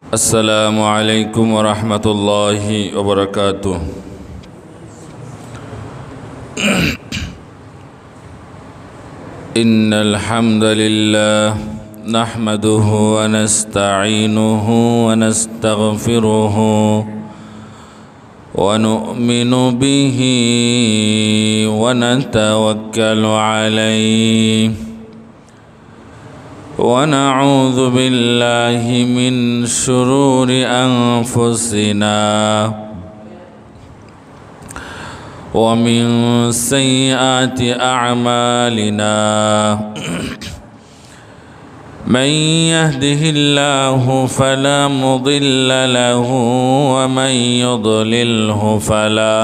السلام عليكم ورحمة الله وبركاته. إن الحمد لله نحمده ونستعينه ونستغفره ونؤمن به ونتوكل عليه ونعوذ بالله من شرور أنفسنا ومن سيئات أعمالنا من يهده الله فلا مضل له ومن يضلله فلا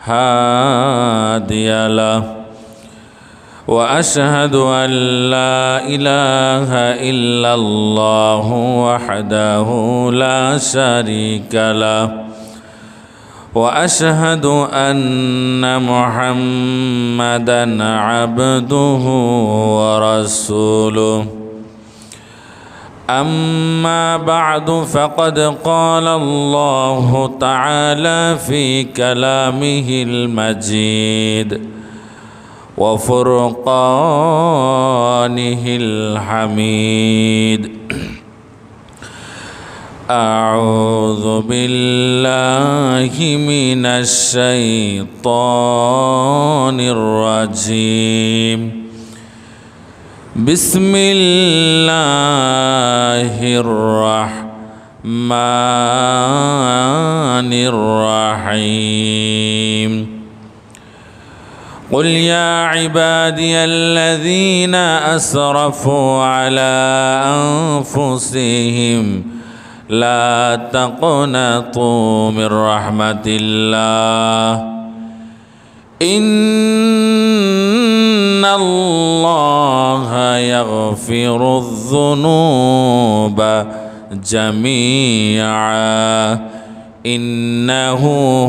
هادي له وأشهد أن لا إله إلا الله وحده لا شريك له وأشهد أن محمدًا عبده ورسوله. أما بعد فقد قال الله تعالى في كلامه المجيد وفرقانه الحميد. أعوذ بالله من الشيطان الرجيم. بسم الله الرحمن الرحيم. قل يا عبادي الذين أسرفوا على أنفسهم لا تقنطوا من رحمة الله إن الله يغفر الذنوب جميعا إنه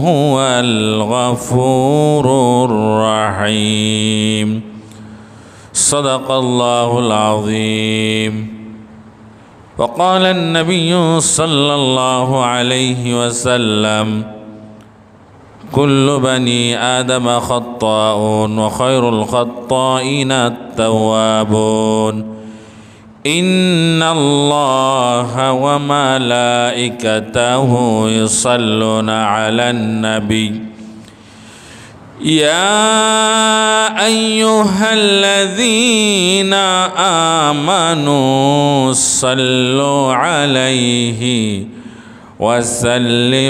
هو الغفور الرحيم. صدق الله العظيم. وقال النبي صلى الله عليه وسلم كل بني آدم خطاؤون وخير الخطائين التوابون إن الله وملائكته يصلون على النبي يا أيها الذين آمنوا صلوا عليه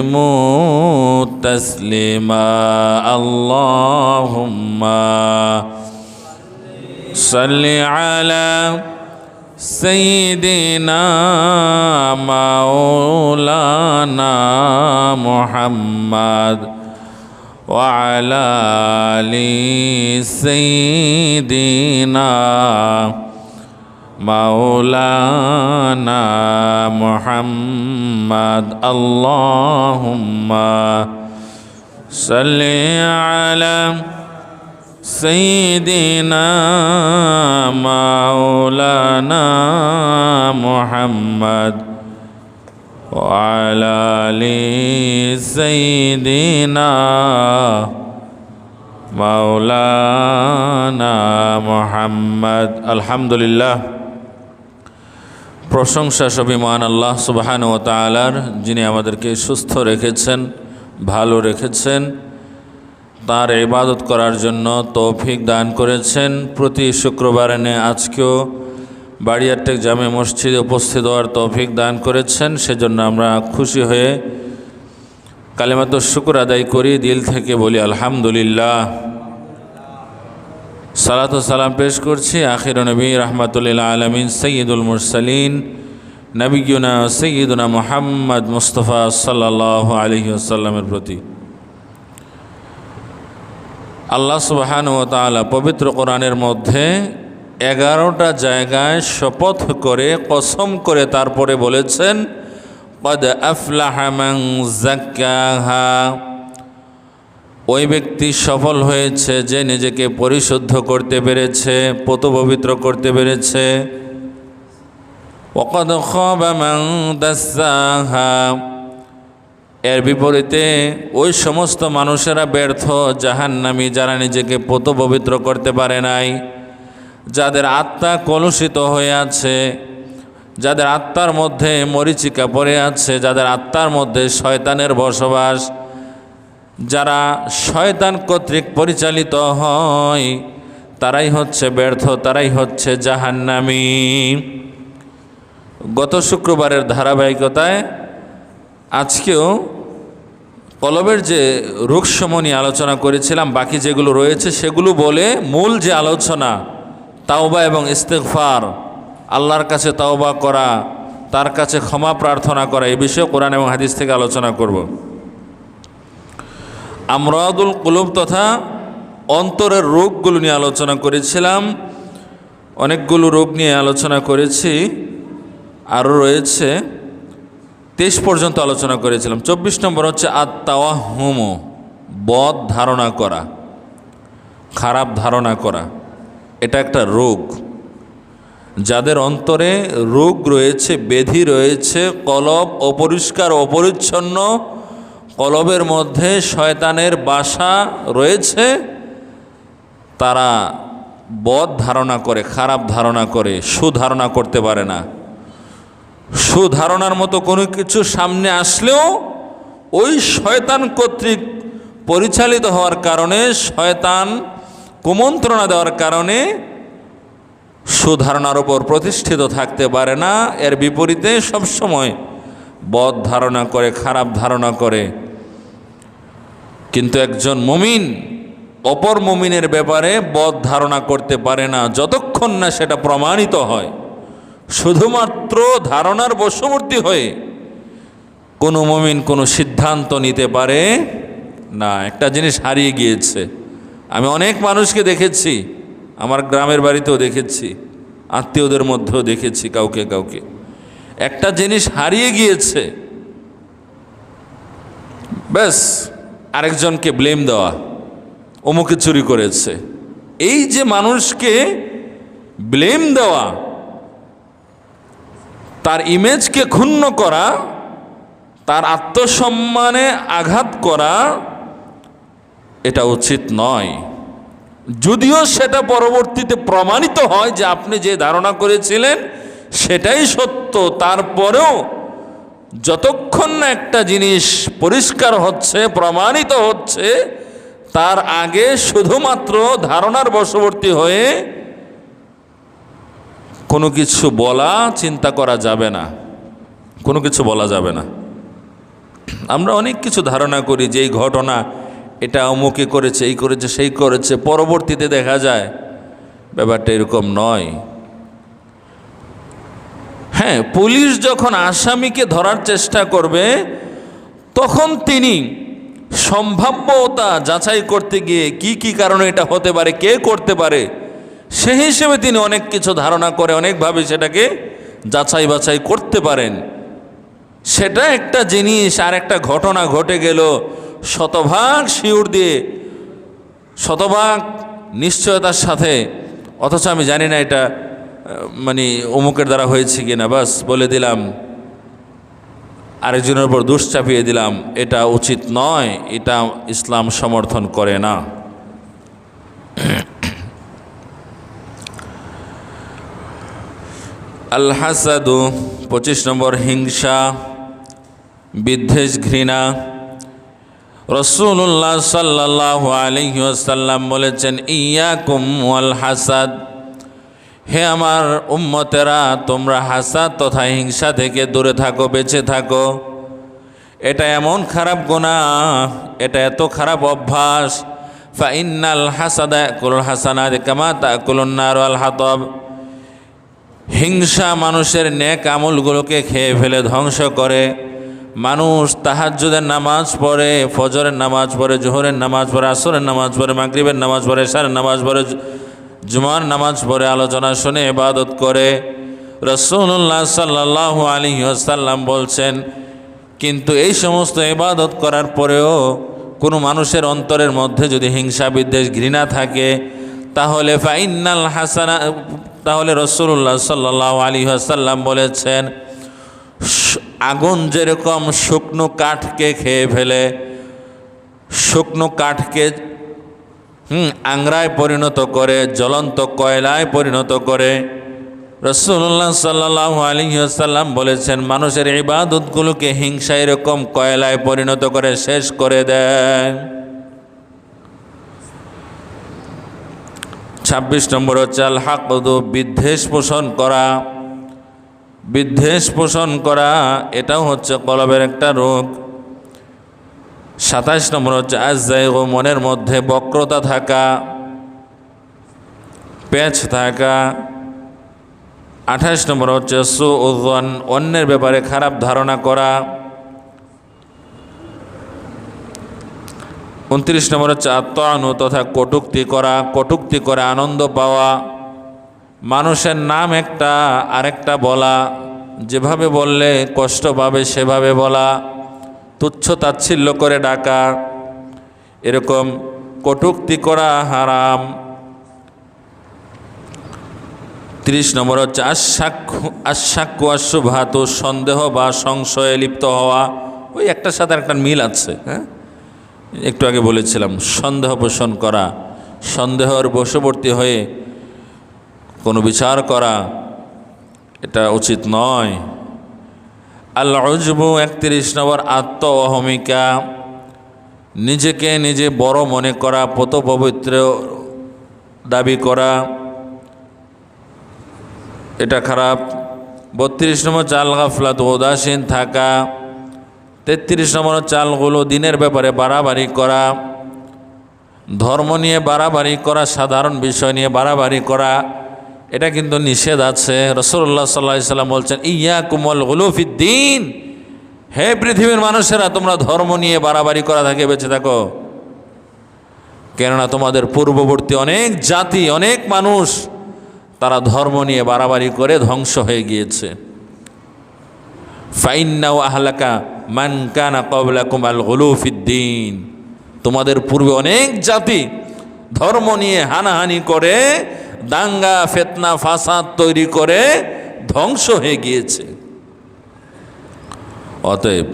وسلموا تسليما. اللهم صل على سيدنا مولانا محمد وعلى آل سيدنا مولانا محمد. اللهم صل على سيدنا مولانا محمد وعلى آل سيدنا مولانا محمد. আলহামদুলিল্লাহ, প্রশংসা সবই মহান আল্লাহ সুবহানাহু ওয়া তাআলার, যিনি আমাদেরকে সুস্থ রেখেছেন, ভালো রেখেছেন, তার ইবাদত করার জন্য তৌফিক দান করেছেন। প্রতি শুক্রবার এনে আজকেও বাড়িয়ারটেক জামে মসজিদে উপস্থিত হওয়ার তৌফিক দান করেছেন। সেজন্য আমরা খুশি হয়ে কালিমাতুশ শুকর আদায় করি, দিল থেকে বলি আলহামদুলিল্লাহ। সালাত ও সালাম পেশ করছি আখির নবী রাহমাতুল লিল আলামিন সাইয়্যিদুল মুরসালিন নবিয়ুনা সাইয়্যিদুনা মুহাম্মদ মুস্তাফা সাল্লাল্লাহু আলাইহি ওয়াসাল্লামের প্রতি। আল্লাহ সুবহানাহু ওয়া তাআলা পবিত্র কোরআনের মধ্যে 11টা জায়গায় শপথ করে, কসম করে তারপরে বলেছেন কদ আফলাহা মান যাক্কাহা, ওই ব্যক্তি সফল হয়েছে যে নিজেকে পরিশুদ্ধ করতে পেরেছে, পবিত্র করতে পেরেছে। ওয়াকাদ খাবা মান দাসসাহা, এর বিপরীতে ওই সমস্ত মানুষেরা ব্যর্থ জাহান্নামী যারা নিজেকে পবিত্র করতে পারে নাই, যাদের আত্মা কলুষিত হয়ে আছে, যাদের আত্মার মধ্যে মরিচিকা পড়ে আছে, যাদের আত্মার মধ্যে শয়তানের বসবাস, যারা শয়তান কর্তৃক পরিচালিত হয়, তারাই হচ্ছে ব্যর্থ, তারাই হচ্ছে জাহান্নামী। গত শুক্রবারের ধারাবাহিকতায় আজকেও কলবের যে রোগসমূহ নিয়ে আলোচনা করেছিলাম, বাকি যেগুলো রয়েছে সেগুলো বলে মূল যে আলোচনা তাওবা এবং ইস্তিগফার, আল্লাহর কাছে তাওবা করা, তার কাছে ক্ষমা প্রার্থনা করা, এই বিষয়ে কোরআন এবং হাদিস থেকে আলোচনা করব। আমরাদুল কুলুব তথা অন্তরের রোগগুলো নিয়ে আলোচনা করেছিলাম। অনেকগুলো রোগ নিয়ে আলোচনা করেছি, আরও রয়েছে 23 পর্যন্ত আলোচনা করেছিলাম। 24 নম্বর হচ্ছে আত-তাওয়াহুম, বদ ধারণা করা, খারাপ ধারণা করা। এটা একটা রোগ। যাদের অন্তরে রোগ রয়েছে, ব্যাধি রয়েছে, কলব অপরিষ্কার অপরিচ্ছন্ন, কলবের মধ্যে শয়তানের বাসা রয়েছে, তারা বদ ধারণা করে, খারাপ ধারণা করে, সুধারণা করতে পারে না। সুধারণার মতো কোনো কিছু সামনে আসলেও ওই শয়তান কর্তৃক পরিচালিত হওয়ার কারণে, শয়তান কুমন্ত্রণা দেওয়ার কারণে সুধারণার উপর প্রতিষ্ঠিত থাকতে পারে না। এর বিপরীতে সবসময় বদ ধারণা করে, খারাপ ধারণা করে। কিন্তু একজন মুমিন অপর মুমিনের ব্যাপারে বদ ধারণা করতে পারে না যতক্ষণ না সেটা প্রমাণিত হয়। শুধুমাত্র ধারণার বশবর্তী হয়ে কোনো মুমিন কোনো সিদ্ধান্ত নিতে পারে না। একটা জিনিস হারিয়ে গিয়েছে। আমি অনেক মানুষকে দেখেছি, আমার গ্রামের বাড়িতেও দেখেছি, আত্মীয়দের মধ্যেও দেখেছি কাউকে কাউকে। একটা জিনিস হারিয়ে গিয়েছে, ব্যাস আরেকজনকে ব্লেম দেওয়া, অমুকে চুরি করেছে। এই যে মানুষকে ব্লেম দেওয়া, তার ইমেজকে ক্ষুণ্ণ করা, তার আত্মসম্মানে আঘাত করা, এটা উচিত নয়। যদিও সেটা পরবর্তীতে প্রমাণিত হয় যে আপনি যে ধারণা করেছিলেন সেটাই সত্য, তারপরেও যতক্ষণ না একটা জিনিস পরিষ্কার হচ্ছে, প্রমাণিত হচ্ছে, তার আগে শুধুমাত্র ধারণার বশবর্তী হয়ে কোনো কিছু বলা, চিন্তা করা যাবে না, কোনো কিছু বলা যাবে না। আমরা অনেক কিছু ধারণা করি যে এই ঘটনা, এটা অমুকে করেছে, এই করেছে, সেই করেছে, পরবর্তীতে দেখা যায় ব্যাপারটা এরকম নয়। হ্যাঁ, পুলিশ যখন আসামিকে ধরার চেষ্টা করবে তখন তিনি সম্ভাব্যতা যাচাই করতে গিয়ে কি কি কারণে এটা হতে পারে, কে করতে পারে, সেই হিসেবে তিনি অনেক কিছু ধারণা করে অনেকভাবে সেটাকে যাচাই বাছাই করতে পারেন। সেটা একটা জিনিস। আর একটা ঘটনা ঘটে গেল, শতভাগ শিউর দিয়ে, শতভাগ নিশ্চয়তার সাথে, অথচ আমি জানি না এটা মানে অমুকের দ্বারা হয়েছে কিনা, বাস বলে দিলাম, আরেকজনের উপর দোষ চাপিয়ে দিলাম। এটা উচিত নয়, এটা ইসলাম সমর্থন করে না। আল হাসাদু 25 নম্বর, হিংসা, বিদ্বেষ, ঘৃণা। রাসূলুল্লাহ সাল্লাল্লাহু আলাইহি ওয়াসাল্লাম বলেছেন, ইয়াকুম ওয়াল হাসাদ, হে আমার উম্মতেরা, তোমরা হাসাদ তথা হিংসা থেকে দূরে থাকো, বেঁচে থাকো। এটা এমন খারাপ গুনাহ, এটা এত খারাপ অভ্যাস। ফাইন্নাল হাসাদা ইয়াকুলুল হাসানাত কামা তাকুলুন নার ওয়াল হাতাব, হিংসা মানুষের নেক আমলগুলোকে খেয়ে ফেলে ধ্বংস করে। মানুষ তাহাজ্জুদের নামাজ পড়ে, ফজরের নামাজ পড়ে, জোহরের নামাজ পড়ে, আসরের নামাজ পড়ে, মাগরিবের নামাজ পড়ে, ইশারের নামাজ পড়ে, জুমার নামাজ পড়ে, আলোচনা শুনে ইবাদত করে। রাসূলুল্লাহ সাল্লাল্লাহু আলাইহি ওয়াসাল্লাম বলছেন, কিন্তু এই সমস্ত ইবাদত করার পরেও কোনো মানুষের অন্তরের মধ্যে যদি হিংসা, বিদ্বেষ, ঘৃণা থাকে, তাহলে ফাইন্নাল হাসানা, তাহলে রাসূলুল্লাহ সাল্লাল্লাহু আলাইহি ওয়াসাল্লাম বলেছেন, আগুন যেরকম শুকনো কাঠকে খেয়ে ফেলে, শুকনো কাঠকে আংরায় পরিণত করে, জ্বলন্ত কয়লায় পরিণত করে, রাসূলুল্লাহ সাল্লাল্লাহু আলাইহি ওয়াসাল্লাম বলেছেন মানুষের ইবাদতগুলোকে হিংসা এরকম কয়লায় পরিণত করে শেষ করে দেয়। ২৬ নম্বর হচ্ছে আল হাকদু, বিদ্বেষ পোষণ করা। বিদ্বেষ পোষণ করা এটাও হচ্ছে কলবের একটা রোগ। ২৭ নম্বর হচ্ছে আয-যায়গু, মনের মধ্যে বক্রতা থাকা, পেঁচ থাকা। ২৮ নম্বর হচ্ছে সুউযন, অন্যের ব্যাপারে খারাপ ধারণা করা। ২৯ নম্বর হচ্ছে আত-তা'নু, তথা কটূক্তি করা, কটূক্তি করে আনন্দ পাওয়া। মানুষের নাম একটা আরেকটা বলা, যেভাবে বললে কষ্ট পাবে সেভাবে বলা, তুচ্ছ তাচ্ছিল্য করে ডাকা, এরকম কটূক্তি করা হারাম। ৩০ নম্বর হচ্ছে আশ-শাক্কু ওয়াশ-শুবহাতু, সন্দেহ বা সংশয়ে লিপ্ত হওয়া। ওই একটার সাথে একটা মিল আছে, হ্যাঁ, একটু আগে বলেছিলাম, সন্দেহ পোষণ করা, সন্দেহের বশবর্তী হয়ে কোনো বিচার করা, এটা উচিত নয়। আল-উজবু, ৩১ নম্বর আত্ম অহমিকা, নিজেকে নিজে বড় মনে করা, পত পবিত্র দাবি করা, এটা খারাপ। ৩২ নম্বর চাল গাফলাত, উদাসীন থাকা। ৩৩ নম্বর চালগুলো দিনের ব্যাপারে বাড়াবাড়ি করা, ধর্ম নিয়ে বাড়াবাড়ি করা, সাধারণ বিষয় নিয়ে বাড়াবাড়ি করা, এটা কিন্তু নিষেধ আছে। রাসূলুল্লাহ সাল্লাল্লাহু আলাইহি ওয়াসাল্লাম বলছেন, ইয়াকুমুল গুলু ফিদ্দীন, হে পৃথিবীর মানুষেরা, তোমরা ধর্ম নিয়ে বাড়াবাড়ি করা থেকে বেঁচে থাকো, কেননা তোমাদের পূর্ববর্তী অনেক জাতি, অনেক মানুষ তারা ধর্ম নিয়ে বাড়াবাড়ি করে ধ্বংস হয়ে গিয়েছে। ফাইন্নাহু আহলাকা মান কানা ক্বাবলাকুম আল গুলু ফিদ্দীন, তোমাদের পূর্বে অনেক জাতি ধর্ম নিয়ে হানাহানি করে, দাঙ্গা ফিতনা ফাসাদ তৈরি করে ধ্বংস হয়ে গিয়েছে। অতএব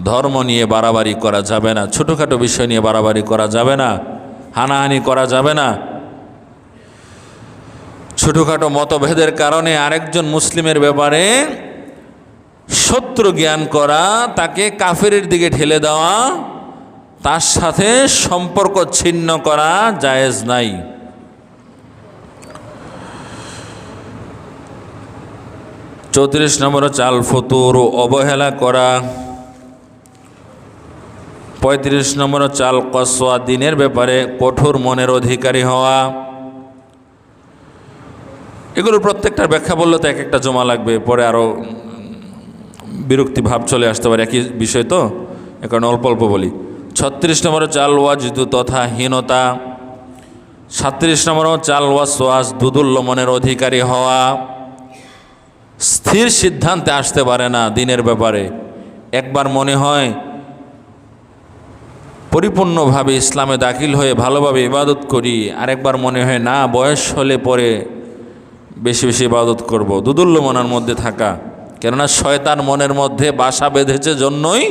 ধর্ম নিয়ে বাড়াবাড়ি করা যাবে না, ছোটোখাটো বিষয় নিয়ে বাড়াবাড়ি করা যাবে না, হানাহানি করা যাবে না। ছোটোখাটো মতভেদের কারণে আরেকজন মুসলিমের ব্যাপারে শত্রু জ্ঞান করা, তাকে কাফেরের দিকে ঠেলে দেওয়া, তার সাথে সম্পর্ক ছিন্ন করা জায়েজ নাই। চৌত্রিশ নম্বর হচ্ছে আল ফুতুর, অবহেলা করা। ৩৫ নম্বর হচ্ছে আল কসওয়া, দিনের ব্যাপারে কঠোর মনের অধিকারী হওয়া। এগুলোর প্রত্যেকটার ব্যাখ্যা বললে তো এক একটা জমা লাগবে, পরে আরও বিরক্তি ভাব চলে আসতে পারে, একই বিষয় তো, এ কারণে অল্প অল্প বলি। ৩৬ নম্বর হচ্ছে আল ওয়াজদু, তথা হীনতা। ৩৭ নম্বর হচ্ছে আল ওয়াসওয়াস, দুদুল্য মনের অধিকারী হওয়া। স্থির সিদ্ধান্তে আসতে পারে না দিনের ব্যাপারে, একবার মনে হয় পরিপূর্ণভাবে ইসলামে দাখিল হয়ে ভালোভাবে ইবাদত করি, আরেকবার মনে হয় না, বয়স হলে পরে বেশি বেশি ইবাদত করব। দুদুল্য মনের মধ্যে থাকা, কেননা শয়তান মনের মধ্যে বাসা বেঁধেছে জন্যই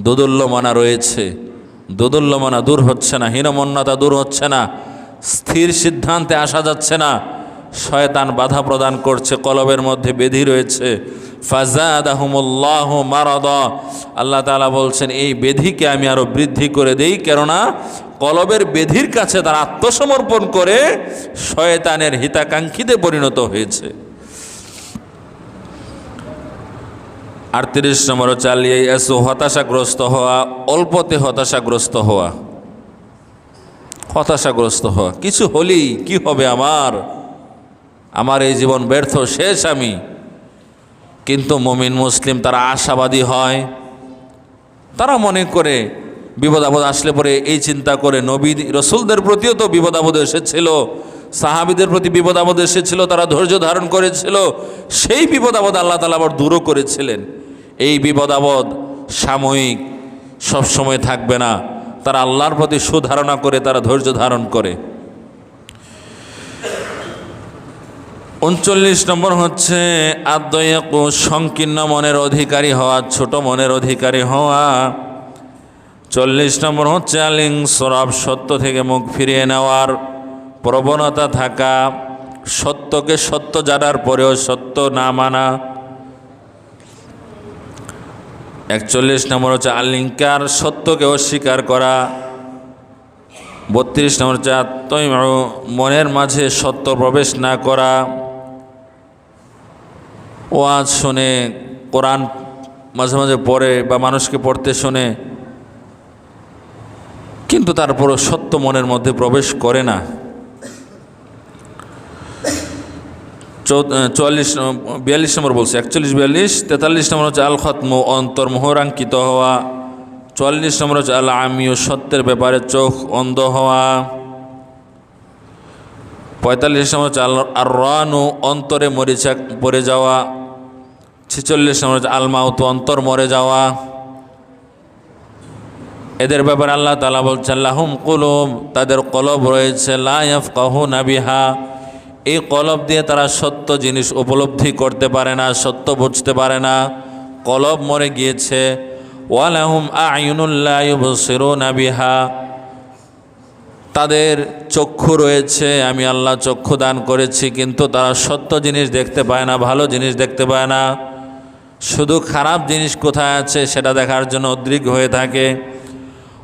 দোদুল্যমনা রয়েছে। দোদুল্যমনা দূর হচ্ছে না, হীনমন্যতা দূর হচ্ছে না, স্থির সিদ্ধান্তে আসা যাচ্ছে না, শয়তান বাধা প্রদান করছে, কলবের মধ্যে বেধি রয়েছে। ফাজাদাহুমুল্লাহু মারাদা, আল্লাহ তাআলা বলছেন এই বেধিকে আমি আরো বৃদ্ধি করে দেই, কেননা কলবের বেধির কাছে তারা আত্মসমর্পণ করে শয়তানের হিতাকাঙ্ক্ষীতে পরিণত হয়েছে। ৩৮ নম্বর চালিয়ে এসো, হতাশাগ্রস্ত হওয়া, অল্পতে হতাশাগ্রস্ত হওয়া। হতাশাগ্রস্ত হওয়া, কিছু হলেই কি হবে আমার এই জীবন ব্যর্থ, শেষ আমি। কিন্তু মুমিন মুসলিম তারা আশাবাদী হয়, তারা মনে করে বিপদ আপদ আসলে পরে এই চিন্তা করে, নবী রসুলদের প্রতিও তো বিপদ আপদ এসেছিল, সাহাবীদের প্রতি বিপদ আপদ এসেছিল, তারা ধৈর্য ধারণ করেছিল, সেই বিপদ আপদ আল্লাহ তাআলা আবার দূরও করেছিলেন। এই বিপদ আপদ সাময়িক, সবসময় থাকবে না, তারা আল্লাহর প্রতি সুধারণা করে তারা ধৈর্য ধারণ করে। 39 নম্বর হচ্ছে আদ্দয়াকু, সংকীর্ণ মনের অধিকারী হওয়া, ছোট মনের অধিকারী হওয়া। 40 নম্বর হচ্ছে আলিং সরাব, সত্য থেকে মুখ ফিরিয়ে নেওয়ার প্রবণতা থাকা, সত্যকে সত্য জানার পরেও সত্য না মানা। 41 নম্বর হচ্ছে আলিঙ্কার, সত্যকে অস্বীকার করা। 32 নম্বর হচ্ছে আত্মীয়, মনের মাঝে সত্য প্রবেশ না করা। ওয়াজ শুনে, কোরআন মাঝে মাঝে পড়ে বা মানুষকে পড়তে শুনে, কিন্তু তারপরও সত্য মনের মধ্যে প্রবেশ করে না। 42 নম্বর বলছে, 41, 42, 43 নম্বর হচ্ছে আল খতমু, অন্তর মোহরাঙ্কিত হওয়া। 44 নম্বর হচ্ছে আল আমিউ, সত্যের ব্যাপারে চোখ অন্ধ হওয়া। 45 নম্বর হচ্ছে আর রানু, অন্তরে মরিচা পড়ে যাওয়া। 46 নম্বর হচ্ছে আল মাউত, অন্তর মরে যাওয়া। এদের ব্যাপারে আল্লাহ তাআলা বলছেন লাহুম কুলুব, তাদের কলব রয়েছে, লা ইয়াফকাহুনা বিহা, এই কলব দিয়ে তারা সত্য জিনিস উপলব্ধি করতে পারে না, সত্য বুঝতে পারে না, কলব মরে গিয়েছে। ওয়ালাহুম আ'য়ুনুন লা ইউবসিরুনা বিহা, তাদের চক্ষু রয়েছে, আমি আল্লাহ চক্ষু দান করেছি, কিন্তু তারা সত্য জিনিস দেখতে পায় না, ভালো জিনিস দেখতে পায় না, শুধু খারাপ জিনিস কোথায় আছে সেটা দেখার জন্য উদ্গ্রীব হয়ে থাকে।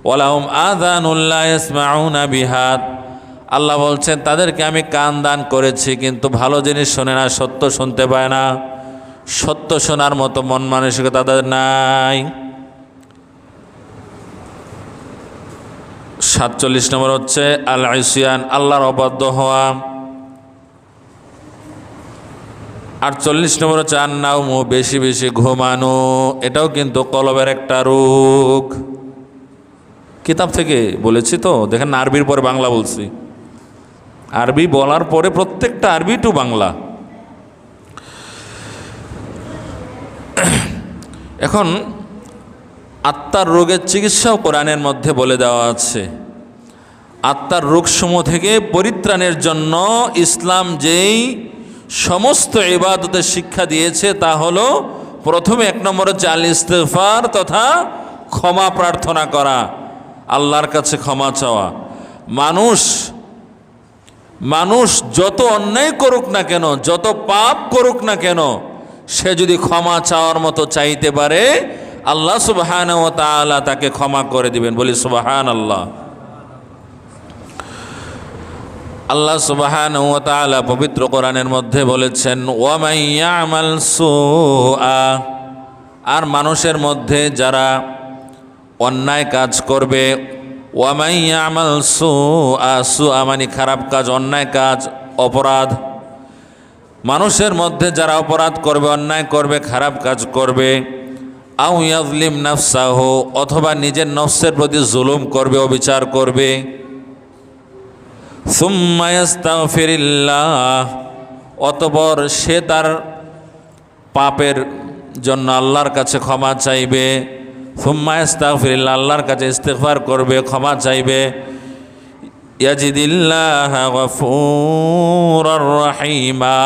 ওয়ালাহুম আযানুন লা ইয়াসমাউনা বিহা, আল্লাহ বলছেন তাদেরকে আমি কান দান করেছি, কিন্তু ভালো জিনিস শোনে না, সত্য শুনতে পায় না, সত্য শোনার মতো মন মানসিকতা তাদের নাই। 47 নম্বর হচ্ছে আল ইসয়ান, আল্লাহর অবাধ্য হওয়া। 48 নম্বর হচ্ছে আন্নাউমু, বেশি বেশি ঘুমানো, এটাও কিন্তু কলবের একটা রোগ। কিতাব থেকে বলেছি তো, দেখেন আরবির পরে বাংলা বলছি, আরবি বলার পরে প্রত্যেকটা আরবি টু বাংলা। এখন আত্মার রোগের চিকিৎসাও কোরআনের মধ্যে বলে দেওয়া আছে। আত্মার রোগসমূহ থেকে পরিত্রাণের জন্য ইসলাম যেই সমস্ত ইবাদতের শিক্ষা দিয়েছে তা হলো, প্রথমে 1 নম্বর হচ্ছে আল ইস্তিগফার, তথা ক্ষমা প্রার্থনা করা, আল্লাহর কাছে ক্ষমা চাওয়া। মানুষ যত অন্যায় করুক না কেন, যত পাপ করুক না কেন, সে যদি ক্ষমা চাওয়ার মতো চাইতে পারে, আল্লাহ সুবহানাহু ওয়া তাআলা তাকে ক্ষমা করে দিবেন। বলি সুবহানাল্লাহ। আল্লাহ সুবহানাহু ওয়া তাআলা পবিত্র কোরআনের মধ্যে বলেছেন ওয়া মান ইয়ামাল সুআ, আর মানুষের মধ্যে যারা অন্যায় কাজ করবে, ওয়া মান ইয়ামাল সুআ, সুআ মানে খারাপ কাজ, অন্যায় কাজ, অপরাধ। মানুষের মধ্যে যারা অপরাধ করবে, অন্যায় করবে, খারাপ কাজ করবে, আও ইয়াজলিম নাফসাহু, অথবা নিজের নফসের প্রতি জুলুম করবে, অবিচার করবে, সুম্মা ইস্তাগফিরিল্লাহ, অতঃপর সে তার পাপের জন্য আল্লাহর কাছে ক্ষমা চাইবে, সুম্মা ইস্তাগফিরিল্লাহ, আল্লাহর কাছে ইস্তিগফার করবে, ক্ষমা চাইবে, ইয়াজিদিল্লাহ গফুরার রহিমা,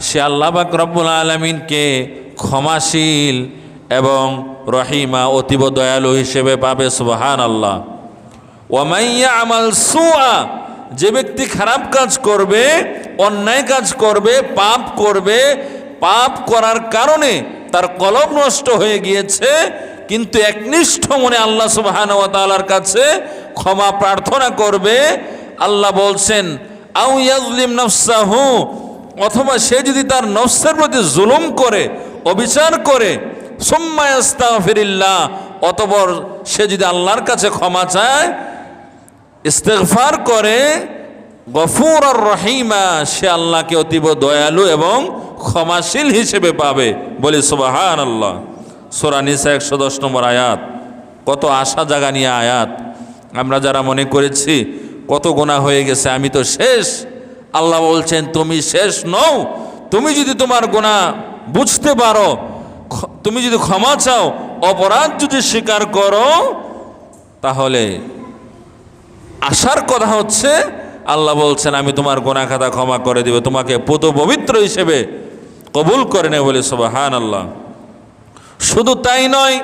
সে আল্লাহ পাক রব্বুল আলামিনকে ক্ষমাশীল এবং রহিমা, অতীব দয়ালু হিসেবে পাবে। সুবহানাল্লাহ। ওয়া মান ইয়ামাল সুআ, যে ব্যক্তি খারাপ কাজ করবে, অন্যায় কাজ করবে, পাপ করবে, পাপ করার কারণে তার কলব নষ্ট হয়ে গিয়েছে, কিন্তু একনিষ্ঠ মনে আল্লাহ সুবহানাহু ওয়া তাআলার কাছে ক্ষমা প্রার্থনা করবে, আল্লাহ বলছেন আও ইয়াজলিম নাফসাহু, অথবা সে যদি তার নফসের প্রতি জুলুম করে, অবিচার করে, সুম্মা ইস্তাগফিরিল্লাহ, অতঃপর সে যদি আল্লাহর কাছে ক্ষমা চায়, ইস্তিগফার করে, গফুরার রহিমা, সে আল্লাহকে অতীব দয়ালু এবং ক্ষমাশীল হিসেবে পাবে। বলি সুবহানাল্লাহ। সূরা নিসা 110 নম্বর আয়াত, কত আশা জাগা নিয়ে আয়াত। আমরা যারা মনে করেছি কত গুনাহ হয়ে গেছে, আমি তো শেষ, আল্লাহ বলছেন তুমি শেষ নও, তুমি যদি তোমার গুনাহ বুঝতে পারো, তুমি যদি ক্ষমা চাও, অপরাধ যদি স্বীকার করো, তাহলে আশার কথা হচ্ছে আল্লাহ বলছেন আমি তোমার গুনাহ খাতা ক্ষমা করে দিব, তোমাকে পুত পবিত্র হিসেবে কবুল করে নেব বলে সুবহানাল্লাহ। শুধু তাই নয়,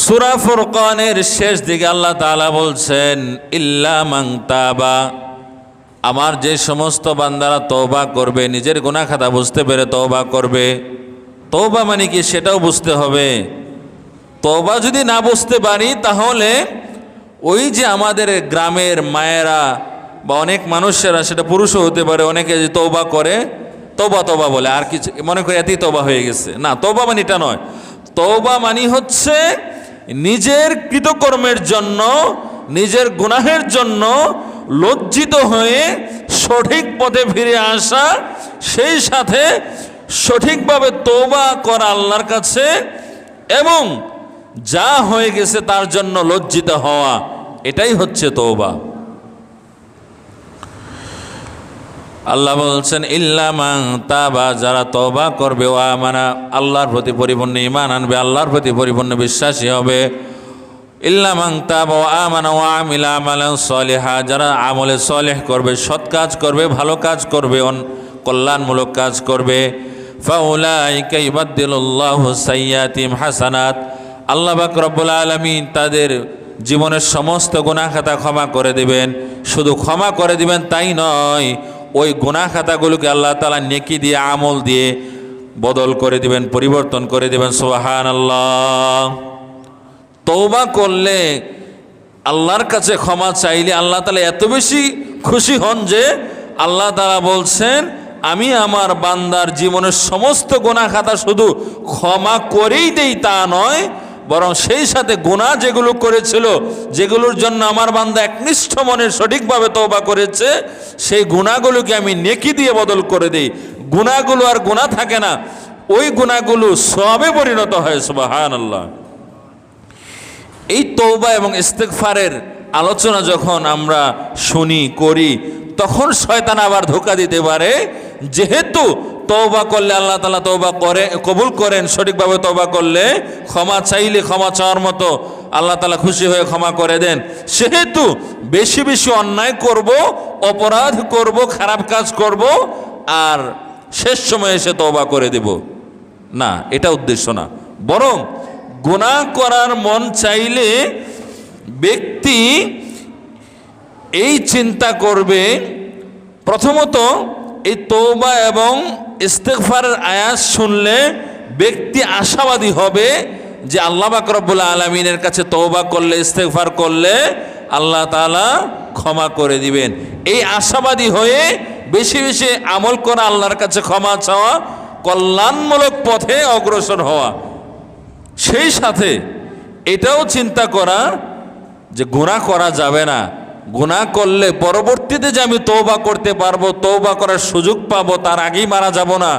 সূরা ফুরকানের শেষ দিকে আল্লাহ তাআলা বলছেন ইল্লা মান তাবা, আমার যে সমস্ত বান্দারা তওবা করবে, নিজের গুনাহ খাতা বুঝতে পেরে তওবা করবে। তওবা মানে কি সেটাও বুঝতে হবে। তওবা যদি না বুঝতে পারি তাহলে ওই যে আমাদের গ্রামের মায়েরা বা অনেক মানুষেরা, সেটা পুরুষও হতে পারে, অনেকে যে তওবা করে, তওবা তওবা বলে আর কিছু মনে করে এতই তওবা হয়ে গেছে। না, তওবা মানে এটা নয়। তওবা মানে হচ্ছে নিজের কৃতকর্মের জন্য, নিজের গুনাহের জন্য লজ্জিত হয়ে সঠিক পথে ফিরে আসা, সেই সাথে সঠিকভাবে তওবা করা আল্লাহর কাছে, এবং যা হয়ে গেছে তার জন্য লজ্জিত হওয়া, এটাই হচ্ছে তওবা। আল্লাহ বলছেন ইল্লা মান তাবা, যারা তওবা করবে, ও আমানা, আল্লাহর প্রতি পরিপূর্ণ ঈমান আনবে, আল্লাহর প্রতি পরিপূর্ণ বিশ্বাসী হবে। ইল্লা মান তাবা ওয়া আমানা ওয়া আমিলা আমালান সলিহা, যারা আমলে সলেহ করবে, সৎ কাজ করবে, ভালো কাজ করবে, কল্যাণমূলক কাজ করবে। ফাউলাইকা ইউবাদদিলুল্লাহু সাইয়্যাতিহিম হাসানাত, আল্লাহ পাক রব্বুল আলামিন তাদের জীবনের সমস্ত গুনাহ খাতা ক্ষমা করে দিবেন। শুধু ক্ষমা করে দিবেন তাই নয়, ওই গুনাহ খাতাগুলোকে আল্লাহ তাআলা নেকি দিয়ে, আমল দিয়ে বদল করে দিবেন, পরিবর্তন করে দিবেন। সুবহানাল্লাহ। তওবা করলে, আল্লাহর কাছে ক্ষমা চাইলে আল্লাহ তাআলা এত বেশি খুশি হন যে আল্লাহ তাআলা বলছেন আমি আমার বান্দার জীবনের সমস্ত গুনাহ খাতা শুধু ক্ষমা করেই দেই তা নয়, বরং সেই সাথে গুনাহ যেগুলো করেছিল, যেগুলোর জন্য আমার বান্দা একনিষ্ঠ মনে সঠিকভাবে তওবা করেছে, সেই গুনাহগুলোকে আমি নেকি দিয়ে বদল করে দেই। গুনাহগুলো আর গুনাহ থাকে না, ওই গুনাহগুলো সওয়াবে পরিণত হয়। সুবহানাল্লাহ। এই তওবা এবং ইস্তেগফারের আলোচনা যখন আমরা শুনি, করি, তখন শয়তান আবার ধোঁকা দিতে পারে, যেহেতু তওবা করলে আল্লাহ তাআলা তওবা করে, কবুল করেন, সঠিকভাবে তওবা করলে, ক্ষমা চাইলে ক্ষমা চাওয়ার মতো আল্লাহ তাআলা খুশি হয়ে ক্ষমা করে দেন, সেহেতু বেশি বেশি অন্যায় করব, অপরাধ করব, খারাপ কাজ করব, আর শেষ সময়ে এসে তওবা করে দেব না, এটা উদ্দেশ্য না। বরং গুনাহ করার মন চাইলে ব্যক্তি এই চিন্তা করবে, প্রথমত এই তওবা এবং ইস্তেগফারের আয়াত শুনলে ব্যক্তি আশাবাদী হবে যে আল্লাহ পাক রব্বুল আলামিনের কাছে তওবা করলে, ইস্তেগফার করলে আল্লাহ তাআলা ক্ষমা করে দিবেন। এই আশাবাদী হয়ে বেশি বেশি আমল করা, আল্লাহর কাছে ক্ষমা চাওয়া, কল্যাণমূলক পথে অগ্রসর হওয়া। সেই সাথে এটাও চিন্তা করা যে গুনাহ করা যাবে না, গুনাহ করলে পরবর্তীতে যে আমি তওবা করতে পারবো, তওবা করার সুযোগ পাবো, তার আগেই মারা যাব না,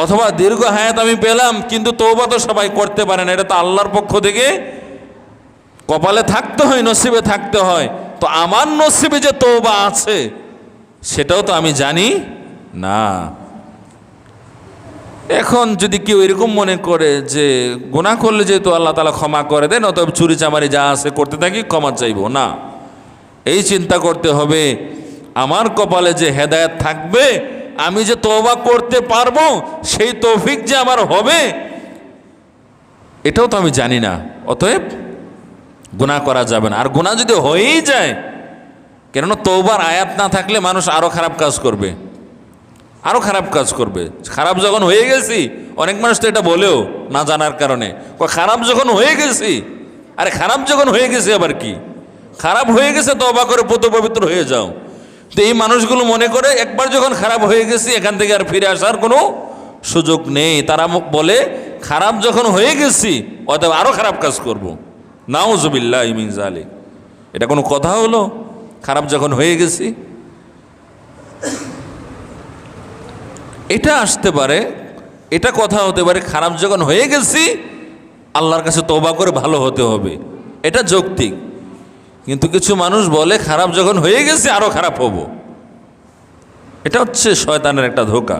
অথবা দীর্ঘ হায়াত আমি পেলাম কিন্তু তওবা তো সবাই করতে পারে না, এটা তো আল্লাহর পক্ষ থেকে কপালে থাকতে হয়, নসিবে থাকতে হয়। তো আমার নসিবে যে তওবা আছে সেটাও তো আমি জানি না। এখন যদি কেউ এরকম মনে করে যে গুনাহ করলে যেহেতু আল্লাহ তাআলা ক্ষমা করে দেন, অতএব চুরি চামারি যা আছে করতে থাকি, ক্ষমা চাইবো না, এই চিন্তা করতে হবে আমার কপালে যে হেদায়েত থাকবে, আমি যে তওবা করতে পারবো, সেই তৌফিক যে আমার হবে, এটাও তো আমি জানি না। অতএব গুনাহ করা যাবে না। আর গুনাহ যদি হয়েই যায়, কেননা তওবার আয়াত না থাকলে মানুষ আরো খারাপ কাজ করবে, আরো খারাপ কাজ করবে। খারাপ যখন হয়ে গেছি, অনেক মানুষ তো এটা বলেও না জানার কারণে, খারাপ যখন হয়ে গেছি, আরে খারাপ যখন হয়ে গেছে আবার কি, খারাপ হয়ে গেছে তওবা করে পুত পবিত্র হয়ে যাও। তো এই মানুষগুলো মনে করে একবার যখন খারাপ হয়ে গেছি এখান থেকে আর ফিরে আসার কোনো সুযোগ নেই। তারা বলে খারাপ যখন হয়ে গেছি অতএব আরো খারাপ কাজ করব। নাউজুবিল্লাহি মিন যালিক। এটা কোনো কথা হলো? খারাপ যখন হয়ে গেছি, এটা আসতে পারে, এটা কথা হতে পারে, খারাপ যখন হয়ে গেছি আল্লাহর কাছে তওবা করে ভালো হতে হবে, এটা যৌক্তিক। কিন্তু কিছু মানুষ বলে খারাপ যখন হয়ে গেছে আরো খারাপ হব, এটা হচ্ছে শয়তানের একটা ধোঁকা।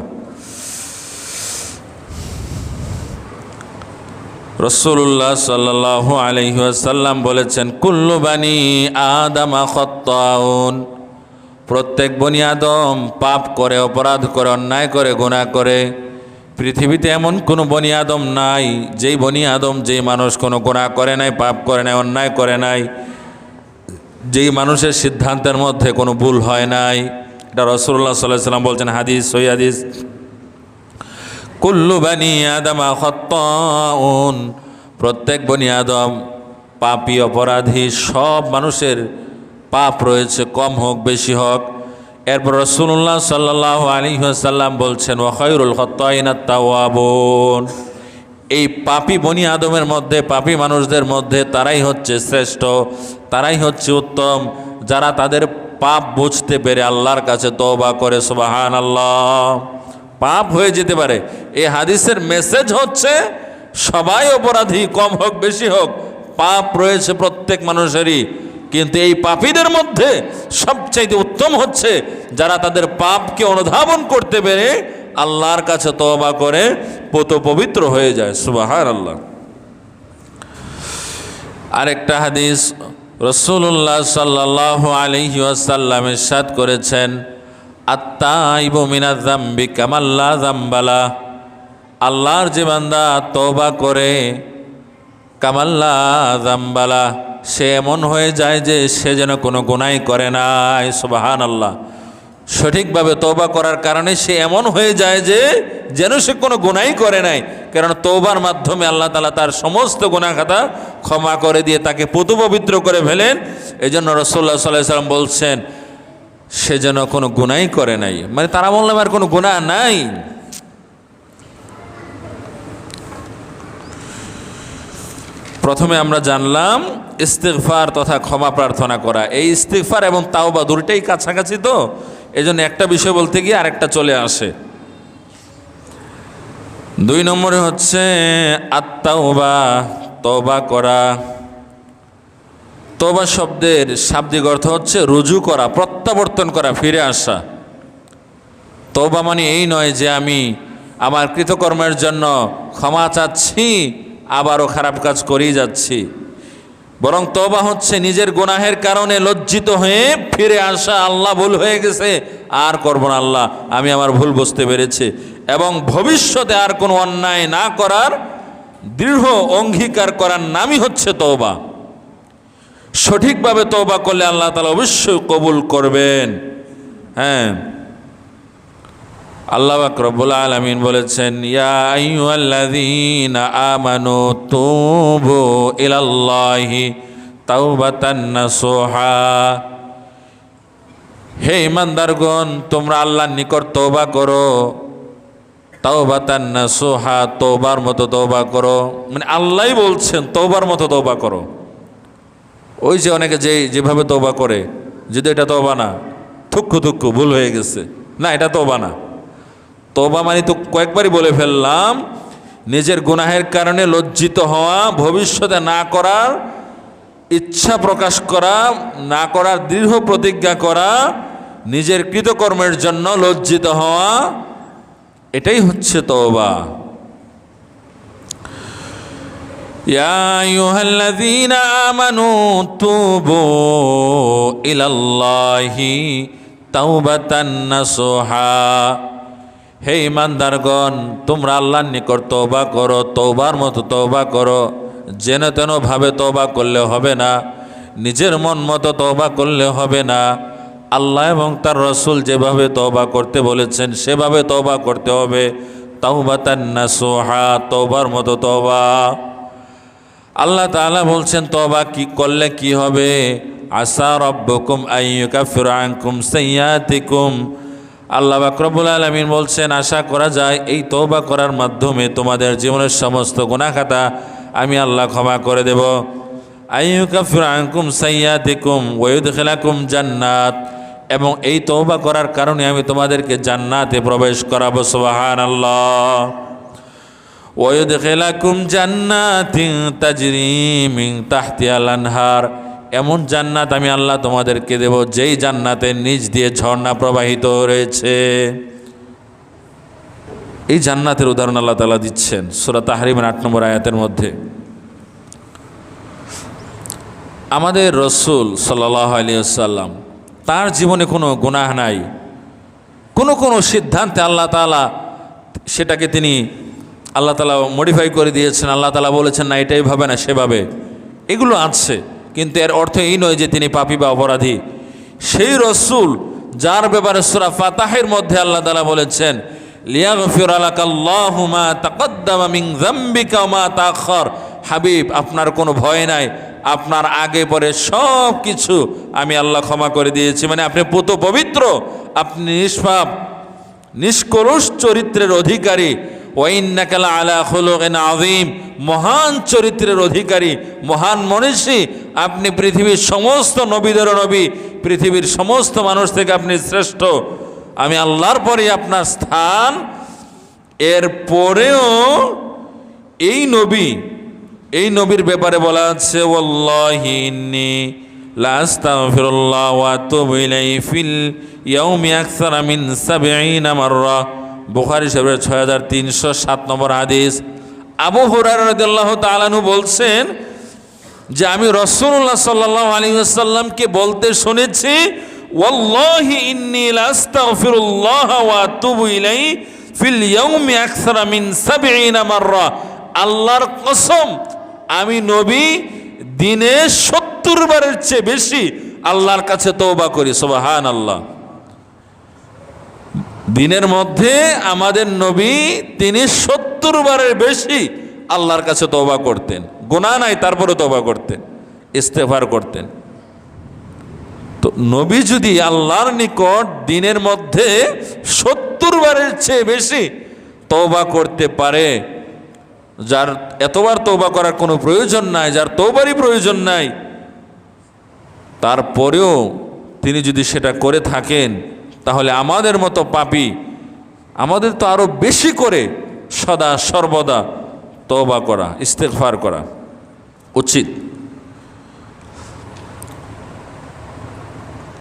রাসূলুল্লাহ সাল্লাল্লাহু আলাইহি ওয়াসাল্লাম বলেছেন, কুল্লু বানি আদামা খাত্তাউন, প্রত্যেক বনি আদম পাপ করে, অপরাধ করে, অন্যায় করে, গুনাহ করে। পৃথিবীতে এমন কোনো বনি আদম নাই যেই বনি আদম, যেই মানুষ কোনো গুনাহ করে নাই, পাপ করে নাই, অন্যায় করে নাই, যেই মানুষের সিদ্ধান্তের মধ্যে কোনো ভুল হয় নাই। এটা রাসূলুল্লাহ সাল্লাল্লাহু আলাইহি ওয়াসাল্লাম বলছেন, হাদিস, সহিহ হাদিস, কুল্লু বানি আদম খাত্তাউন, প্রত্যেক বনি আদম পাপী, অপরাধী। সব মানুষের পাপ রয়েছে, কম হোক বেশি হোক। এরপর রাসূলুল্লাহ সাল্লাল্লাহু আলাইহি ওয়াসাল্লাম বলছেন, ওয়া খায়রুল খাত্তাইনা আত-তাওয়াবুন, এই পাপী বনি আদমের মধ্যে, পাপী মানুষদের মধ্যে তারাই হচ্ছে শ্রেষ্ঠ, তারাই হচ্ছে উত্তম, যারা তাদের পাপ বুঝতে পেরে আল্লাহর কাছে তওবা করে। সুবহানাল্লাহ। পাপ হয়ে যেতে পারে, এই হাদিসের মেসেজ হচ্ছে সবাই অপরাধী, কম হোক বেশি হোক, পাপ রয়েছে প্রত্যেক মানুষেরই। কিন্তু এই পাপীদের মধ্যে সবচাইতে উত্তম হচ্ছে যারা তাদের পাপকে অনুধাবন করতে পেরে আল্লাহর কাছে তওবা করে পবিত্র হয়ে যায়। সুবহানাল্লাহ। আরেকটা হাদিস, রাসূলুল্লাহ সাল্লাল্লাহু আলাইহি ওয়াসাল্লাম ইরশাদ করেছেন, আত-তাইবু মিনাজ যামবি কামান লা যামবা লাহ, আল্লাহর যে বান্দা তওবা করে, কামান লা যামবা লাহ, সে এমন হয়ে যায় যে সে যেন কোনো গুনাহই করে নাই। সুবহানাল্লাহ। সঠিকভাবে তওবা করার কারণে সে এমন হয়ে যায় যে যেন সে কোনো গুনাহই করে নাই, কারণ তওবার মাধ্যমে আল্লাহ তাআলা তার সমস্ত গুনাহ খাতা ক্ষমা করে দিয়ে তাকে পবিত্র করে ফেলেন। এজন্য রাসূলুল্লাহ সাল্লাল্লাহু আলাইহি ওয়াসাল্লাম বলছেন সে যেন কোনো গুনাহই করে নাই, মানে তারা বললাম আর কোনো গুনাহ নাই। প্রথমে আমরা জানলাম ইস্তিগফার তথা ক্ষমা প্রার্থনা করা। এই ইস্তিগফার এবং তাওবা দুটোই কাছাকাছি, তো এজন্য একটা বিষয় বলতে গিয়ে আরেকটা চলে আসে। 2 নম্বরে হচ্ছে আত-তাওবা, তওবা করা। তওবা শব্দের শাব্দিক অর্থ হচ্ছে রুজু করা, প্রত্যাবর্তন করা, ফিরে আসা। তওবা মানে এই নয় যে আমি আমার কৃতকর্মের জন্য ক্ষমা চাচ্ছি, আবারও খারাপ কাজ করেই যাচ্ছি, বরং তওবা হচ্ছে নিজের গুনাহের কারণে লজ্জিত হয়ে ফিরে আসা। আল্লাহ, ভুল হয়ে গেছে, আর করব না আল্লাহ, আমি আমার ভুল বুঝতে পেরেছি, এবং ভবিষ্যতে আর কোনো অন্যায় না করার দৃঢ় অঙ্গীকার করার নামই হচ্ছে তওবা। সঠিকভাবে তওবা করলে আল্লাহ তাআলা অবশ্যই কবুল করবেন। হ্যাঁ, আল্লাহ পাক রব্বুল আলামিন বলেছেন, ইয়া আইয়ুহাল্লাযীনা আমানু তুবু ইলাল্লাহি তাওবাতান নাসুহা, হে ঈমানদারগণ তোমরা আল্লাহর নিকট তওবা করো, তাওবাতান নাসুহা, তওবার মতো তওবা করো। মানে আল্লাহই বলছেন তওবার মতো তওবা করো। ওই যে অনেকে যেভাবে তওবা করে, যদি এটা তওবা না, থুক্কু ভুল হয়ে গেছে, না এটা তওবা না। তওবা মানে তো কয়েকবারই বলে ফেললাম, নিজের গুনাহের কারণে লজ্জিত হওয়া, ভবিষ্যতে না করার ইচ্ছা প্রকাশ করা, না করার দৃঢ় প্রতিজ্ঞা করা, নিজের কৃতকর্মের জন্য লজ্জিত হওয়া, এটাই হচ্ছে তওবা। ইয়া আইয়ুহাল্লাযীনা আমানু তুবু ইলাল্লাহি তাওবাতান নাসুহা, হে ঈমানদারগণ তোমরা আল্লাহর নিকট তওবা করো, তওবার মতো তওবা করো। যেন তেন ভাবে তওবা করলে হবে না, নিজের মন মতো তওবা করলে হবে না। আল্লাহ এবং তার রাসূল যেভাবে তওবা করতে বলেছেন সেভাবে তওবা করতে হবে। তাওবাতান নাসুহা, তওবার মতো তওবা। আল্লাহ তাআলা বলছেন তওবা কি করলে কি হবে, আসা রাব্বুকুম আইয়ুকাফিরা আনকুম সাইয়্যাতিকুম, আল্লাহ পাক রব্বুল আলামিন বলছেন আশা করা যায় এই তওবা করার মাধ্যমে তোমাদের জীবনের সমস্ত গুনাহ খাতা আমি আল্লাহ ক্ষমা করে দেব। আইয়ুকাফিরা আনকুম সাইয়্যাতিকুম ওয়া ইউদখিলাকুম জান্নাত, এবং এই তওবা করার কারণে আমি তোমাদেরকে জান্নাতে প্রবেশ করাবো। সুবহানাল্লাহ। ওয়া ইউদখিলাকুম জান্নাতিন তাজরি মিন তাহতিহাল আনহার, এমন জান্নাত আমি আল্লাহ তোমাদেরকে দেব যেই জান্নাতের নিচ দিয়ে ঝর্ণা প্রবাহিত রয়েছে। এই জান্নাতের উদাহরণ আল্লাহ তাআলা দিচ্ছেন সূরা তাহরিমের 8 নম্বর আয়াতের মধ্যে। আমাদের রাসূল সাল্লাল্লাহু আলাইহি ওয়াসাল্লাম তার জীবনে কোনো গুনাহ নাই, কোনো সিদ্ধান্তে আল্লাহ তাআলা সেটাকে আল্লাহ তাআলা মডিফাই করে দিয়েছেন। আল্লাহ তাআলা বলেছেন না এটাই ভাবে না সেভাবে, এগুলো আছে, কিন্তু এর অর্থ এই নয় যে তিনি পাপী বা অপরাধী। সেই রসুল যার ব্যাপারে সূরা ফাতাহের মধ্যে আল্লাহ তাআলা বলেছেন লিয়াগফিরা লাকাল্লাহু মা তাকদ্দামা মিন যামবিকা ওয়া মা তাআখার, হাবিব আপনার কোনো ভয় নাই, আপনার আগে পরে সব কিছু আমি আল্লাহ ক্ষমা করে দিয়েছি। মানে আপনি পুত পবিত্র, আপনি নিষ্পাপ নিষ্কলুষ চরিত্রের অধিকারী। ওয়া ইন্নাকা লাআলা খুলুকিন আযীম, মহান চরিত্রের অধিকারী, মহান মনীষী আপনি, পৃথিবীর সমস্ত নবীদের নবী, পৃথিবীর সমস্ত মানুষ থেকে আপনি শ্রেষ্ঠ, আমি আল্লাহর পরে আপনার স্থান। এর পরেও এই নবীর ব্যাপারে বলা আছে ওয়াল্লাহি ইন্নী লা আস্তাগফিরুল্লাহ ওয়া আতুবু ইলাইহি ফিল ইয়াউমি আকসারা মিন ৭০ মাররা, বুখারী শরীফের ৬৩০৭ নম্বর হাদিস। আবু হুরায়রা রাদিয়াল্লাহু তাআলা আনহু বলছেন যে আমি রাসূলুল্লাহ সাল্লাল্লাহু আলাইহি ওয়াসাল্লামকে বলতে শুনেছি ওয়াল্লাহি ইন্নী লা আস্তাগফিরুল্লাহ ওয়া আতুবু ইলাইহি ফিল ইয়াউমি আকসারা মিন ৭০ মাররা, আল্লাহর কসম আমি নবী দিনে ৭০ বারের চেয়ে বেশি আল্লাহর কাছে তওবা করি। সুবহানাল্লাহ। দিনের মধ্যে আমাদের নবী তিনি ৭০ বারের বেশি আল্লাহর কাছে তওবা করতেন, গুনাহ নাই তারপরে তওবা করতেন, ইস্তেগফার করতেন। তো নবী যদি আল্লাহর নিকট দিনের মধ্যে ৭০ বারের চেয়ে বেশি তওবা করতে পারে, যার এতবার তওবা করার কোনো প্রয়োজন নাই, যার তওবারই প্রয়োজন নাই, তারপরেও তিনি যদি সেটা করে থাকেন, তাহলে আমাদের মতো পাপী আমাদের তো আরো বেশি করে সদা সর্বদা তওবা করা, ইস্তেগফার করা উচিত।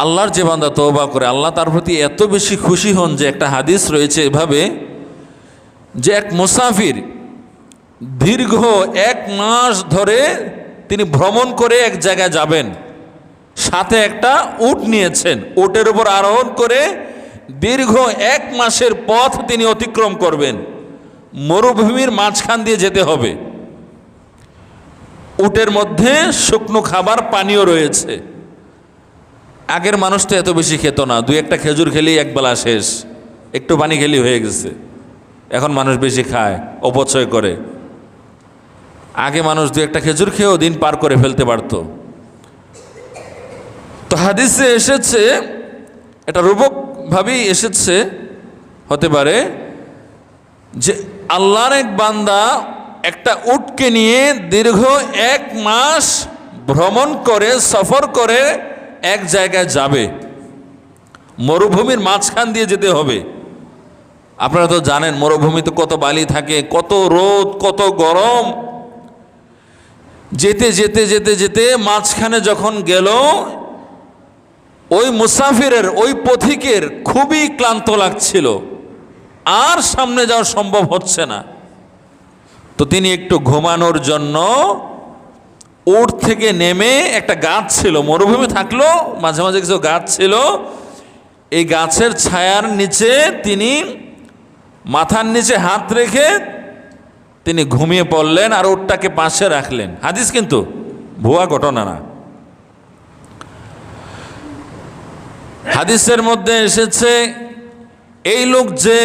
আল্লাহর যে বান্দা তওবা করে আল্লাহ তার প্রতি এত বেশি খুশি হন যে একটা হাদিস রয়েছে এভাবে যে এক মুসাফির দীর্ঘ ১ মাস ধরে তিনি ভ্রমণ করে এক জায়গায় যাবেন, সাথে একটা উট নিয়েছেন, উটের উপর আরোহণ করে দীর্ঘ ১ মাসের পথ তিনি অতিক্রম করবেন, মরুভূমির মাঝখান দিয়ে যেতে হবে। উটের মধ্যে শুকনো খাবার পানীয় রয়েছে। আগের মানুষ তো এত বেশি খেত না, ২-১টা খেজুর খেলেই একবেলা শেষ, একটু পানি খেলেই হয়ে গেছে। এখন মানুষ বেশি খায়, অপচয় করে। আগে মানুষ ২-১টা খেজুর খেয়েও দিন পার করে ফেলতে পারত। তো হাদিসে এসেছে, এটা রূপকভাবেই এসেছে, হতে পারে যে আল্লাহর এক বান্দা একটা উটকে নিয়ে দীর্ঘ ১ মাস ভ্রমণ করে, সফর করে এক জায়গায় যাবে, মরুভূমির মাঝখান দিয়ে যেতে হবে। আপনারা তো জানেন মরুভূমিতে কত বালি থাকে, কত রোদ, কত গরম। যেতে যেতে যেতে যেতে মাঝখানে যখন গেল, ওই মুসাফিরের, ওই পথিকের খুবই ক্লান্ত লাগছিল, আর সামনে যাওয়া সম্ভব হচ্ছে না। তো তিনি একটু ঘুমানোর জন্য উট থেকে নেমে, একটা গাছ ছিল, মরুভূমি থাকলো মাঝে মাঝে কিছু গাছ ছিল, এই গাছের ছায়ার নিচে তিনি মাথার নিচে হাত রেখে তিনি ঘুমিয়ে পড়লেন আর উটটাকে পাশে রাখলেন। হাদিস কিন্তু ভুয়া ঘটনা না। হাদিসের মধ্যে এসেছে এই লোক যে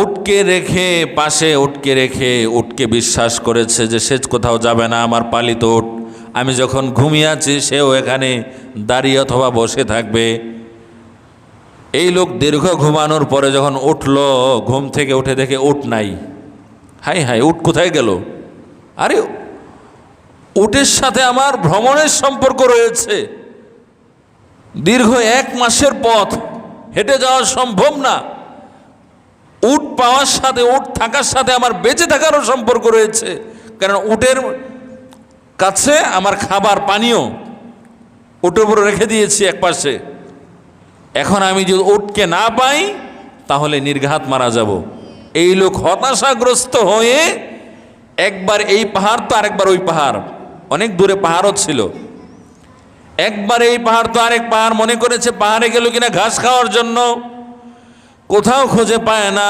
উটকে রেখে, পাশে উটকে রেখে উটকে বিশ্বাস করেছে যে সে কোথাও যাবে না, আমার পালিত উট, আমি যখন ঘুমিয়ে আছি সেও এখানে দাঁড়িয়ে অথবা বসে থাকবে। এই লোক দীর্ঘ ঘুমানোর পরে যখন উঠল, ঘুম থেকে উঠে দেখে উট নাই। হাই হাই, উট কোথায় গেল? আরে উটের সাথে আমার ভ্রমণের সম্পর্ক রয়েছে, দীর্ঘ ১ মাসের পথ হেঁটে যাওয়া সম্ভব না। উট পাওয়ার সাথে, উট থাকার সাথে আমার বেঁচে থাকারও সম্পর্ক রয়েছে, কারণ উটের কাছে আমার খাবার পানীয় উটের উপরে রেখে দিয়েছি এক পাশে। এখন আমি যদি উটকে না পাই তাহলে নির্ঘাত মারা যাব। এই লোক হতাশাগ্রস্ত হয়ে একবার এই পাহাড় তো আরেকবার ওই পাহাড়, অনেক দূরে পাহাড়ও ছিল, একবার এই পাহাড় তো আরেক পাহাড় মনে করেছে পাহাড়ে গেল কিনা ঘাস খাওয়ার জন্য, কোথাও খুঁজে পায় না,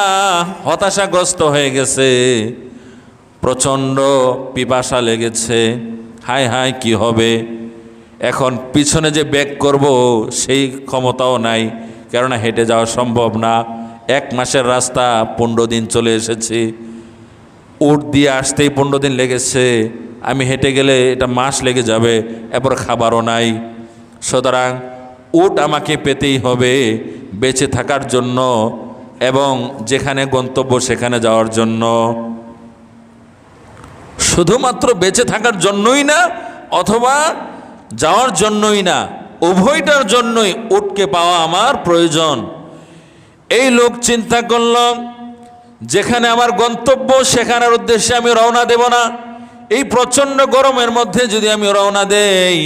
হতাশাগ্রস্ত হয়ে গেছে, প্রচণ্ড পিপাসা লেগেছে। হায় হায় কি হবে, এখন পিছনে যে ব্যাক করব সেই ক্ষমতাও নাই, কেননা হেঁটে যাওয়া সম্ভব না। 1 মাসের রাস্তা 15 দিন চলে এসেছি, উট দিয়ে আসতেই 15 দিন লেগেছে, আমি হেঁটে গেলে এটা মাস লেগে যাবে, এরপর খাবারও নাই। সুতরাং উট আমাকে পেতেই হবে বেঁচে থাকার জন্য এবং যেখানে গন্তব্য সেখানে যাওয়ার জন্য। শুধুমাত্র বেঁচে থাকার জন্যই না অথবা যাওয়ার জন্যই না, উভয়টার জন্যই উটকে পাওয়া আমার প্রয়োজন। এই লোক চিন্তা করল, যেখানে আমার গন্তব্য সেখানের উদ্দেশ্যে আমি রওনা দেব না। এই প্রচণ্ড গরমের মধ্যে যদি আমি রওনা দেই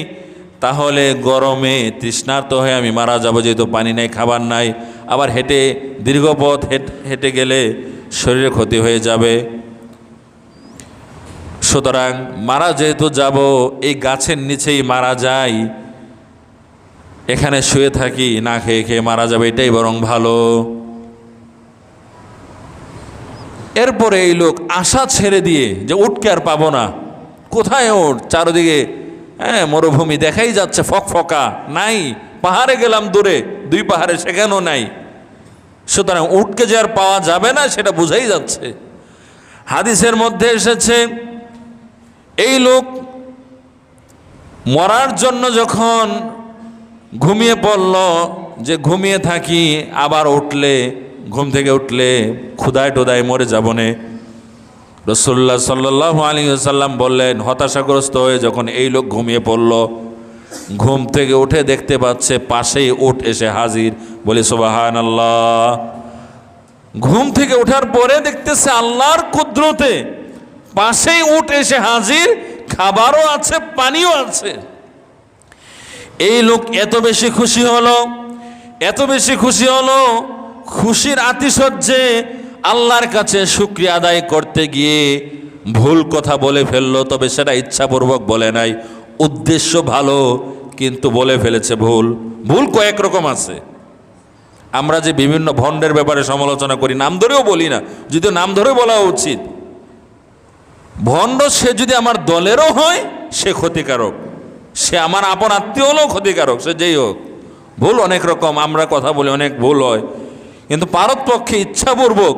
তাহলে গরমে তৃষ্ণার্ত হয়ে আমি মারা যাব, যেহেতু পানি নাই, খাবার নাই, আবার হেঁটে দীর্ঘ পথ হেঁটে গেলে শরীরে ক্ষতি হয়ে যাবে। সুতরাং মারা যেহেতু যাব, এই গাছের নিচেই মারা যাই, এখানে শুয়ে থাকি, না খেয়ে খেয়ে মারা যাবে, এটাই বরং ভালো। এরপরে এই লোক আশা ছেড়ে দিয়ে যে উটকে আর পাবো না, কোথায় উঠ, চারদিকে মরুভূমি দেখাই যাচ্ছে, ফকফকা নাই, পাহাড়ে গেলাম দূরে 2 পাহাড়ে, সেখানেও নাই। সুতরাং উটকে যে আর পাওয়া যাবে না সেটা বোঝাই যাচ্ছে। হাদিসের মধ্যে এসেছে এই লোক মরার জন্য যখন ঘুমিয়ে পড়ল, যে ঘুমিয়ে থাকি, আবার উঠলে, ঘুম থেকে উঠলে ক্ষুধায় টোদায় মরে যাব নে। রাসূলুল্লাহ সাল্লাল্লাহু আলাইহি ওয়াসাল্লাম বললেন, হতাশাগ্রস্ত হয়ে যখন এই লোক ঘুমিয়ে পড়ল, ঘুম থেকে উঠে দেখতে পাচ্ছে পাশেই উট এসে হাজির। বলে সুবহানাল্লাহ। ঘুম থেকে ওঠার পরে দেখতেছে আল্লাহর কুদরতে পাশেই উট এসে হাজির, খাবারও আছে, পানিও আছে। এই লোক এত বেশি খুশি হলো, এত বেশি খুশি হলো, খুশির আতিশয্যে আল্লাহর কাছে শুকরিয়া আদায় করতে গিয়ে ভুল কথা বলে ফেললো। তবে সেটা ইচ্ছাপূর্বক বলে নাই, উদ্দেশ্য ভালো, কিন্তু বলে ফেলেছে ভুল। ভুল কয়েক রকম আছে। আমরা যে বিভিন্ন ভণ্ডের ব্যাপারে সমালোচনা করি, নাম ধরেও বলি না, যদিও নাম ধরে বলা উচিত। ভণ্ড সে যদি আমার দলেরও হয় সে ক্ষতিকারক, সে আমার আপন আত্মীয় হলেও ক্ষতিকারক, সে যেই হোক। ভুল অনেক রকম, আমরা কথা বলি অনেক ভুল হয়, কিন্তু পারতপক্ষে ইচ্ছাপূর্বক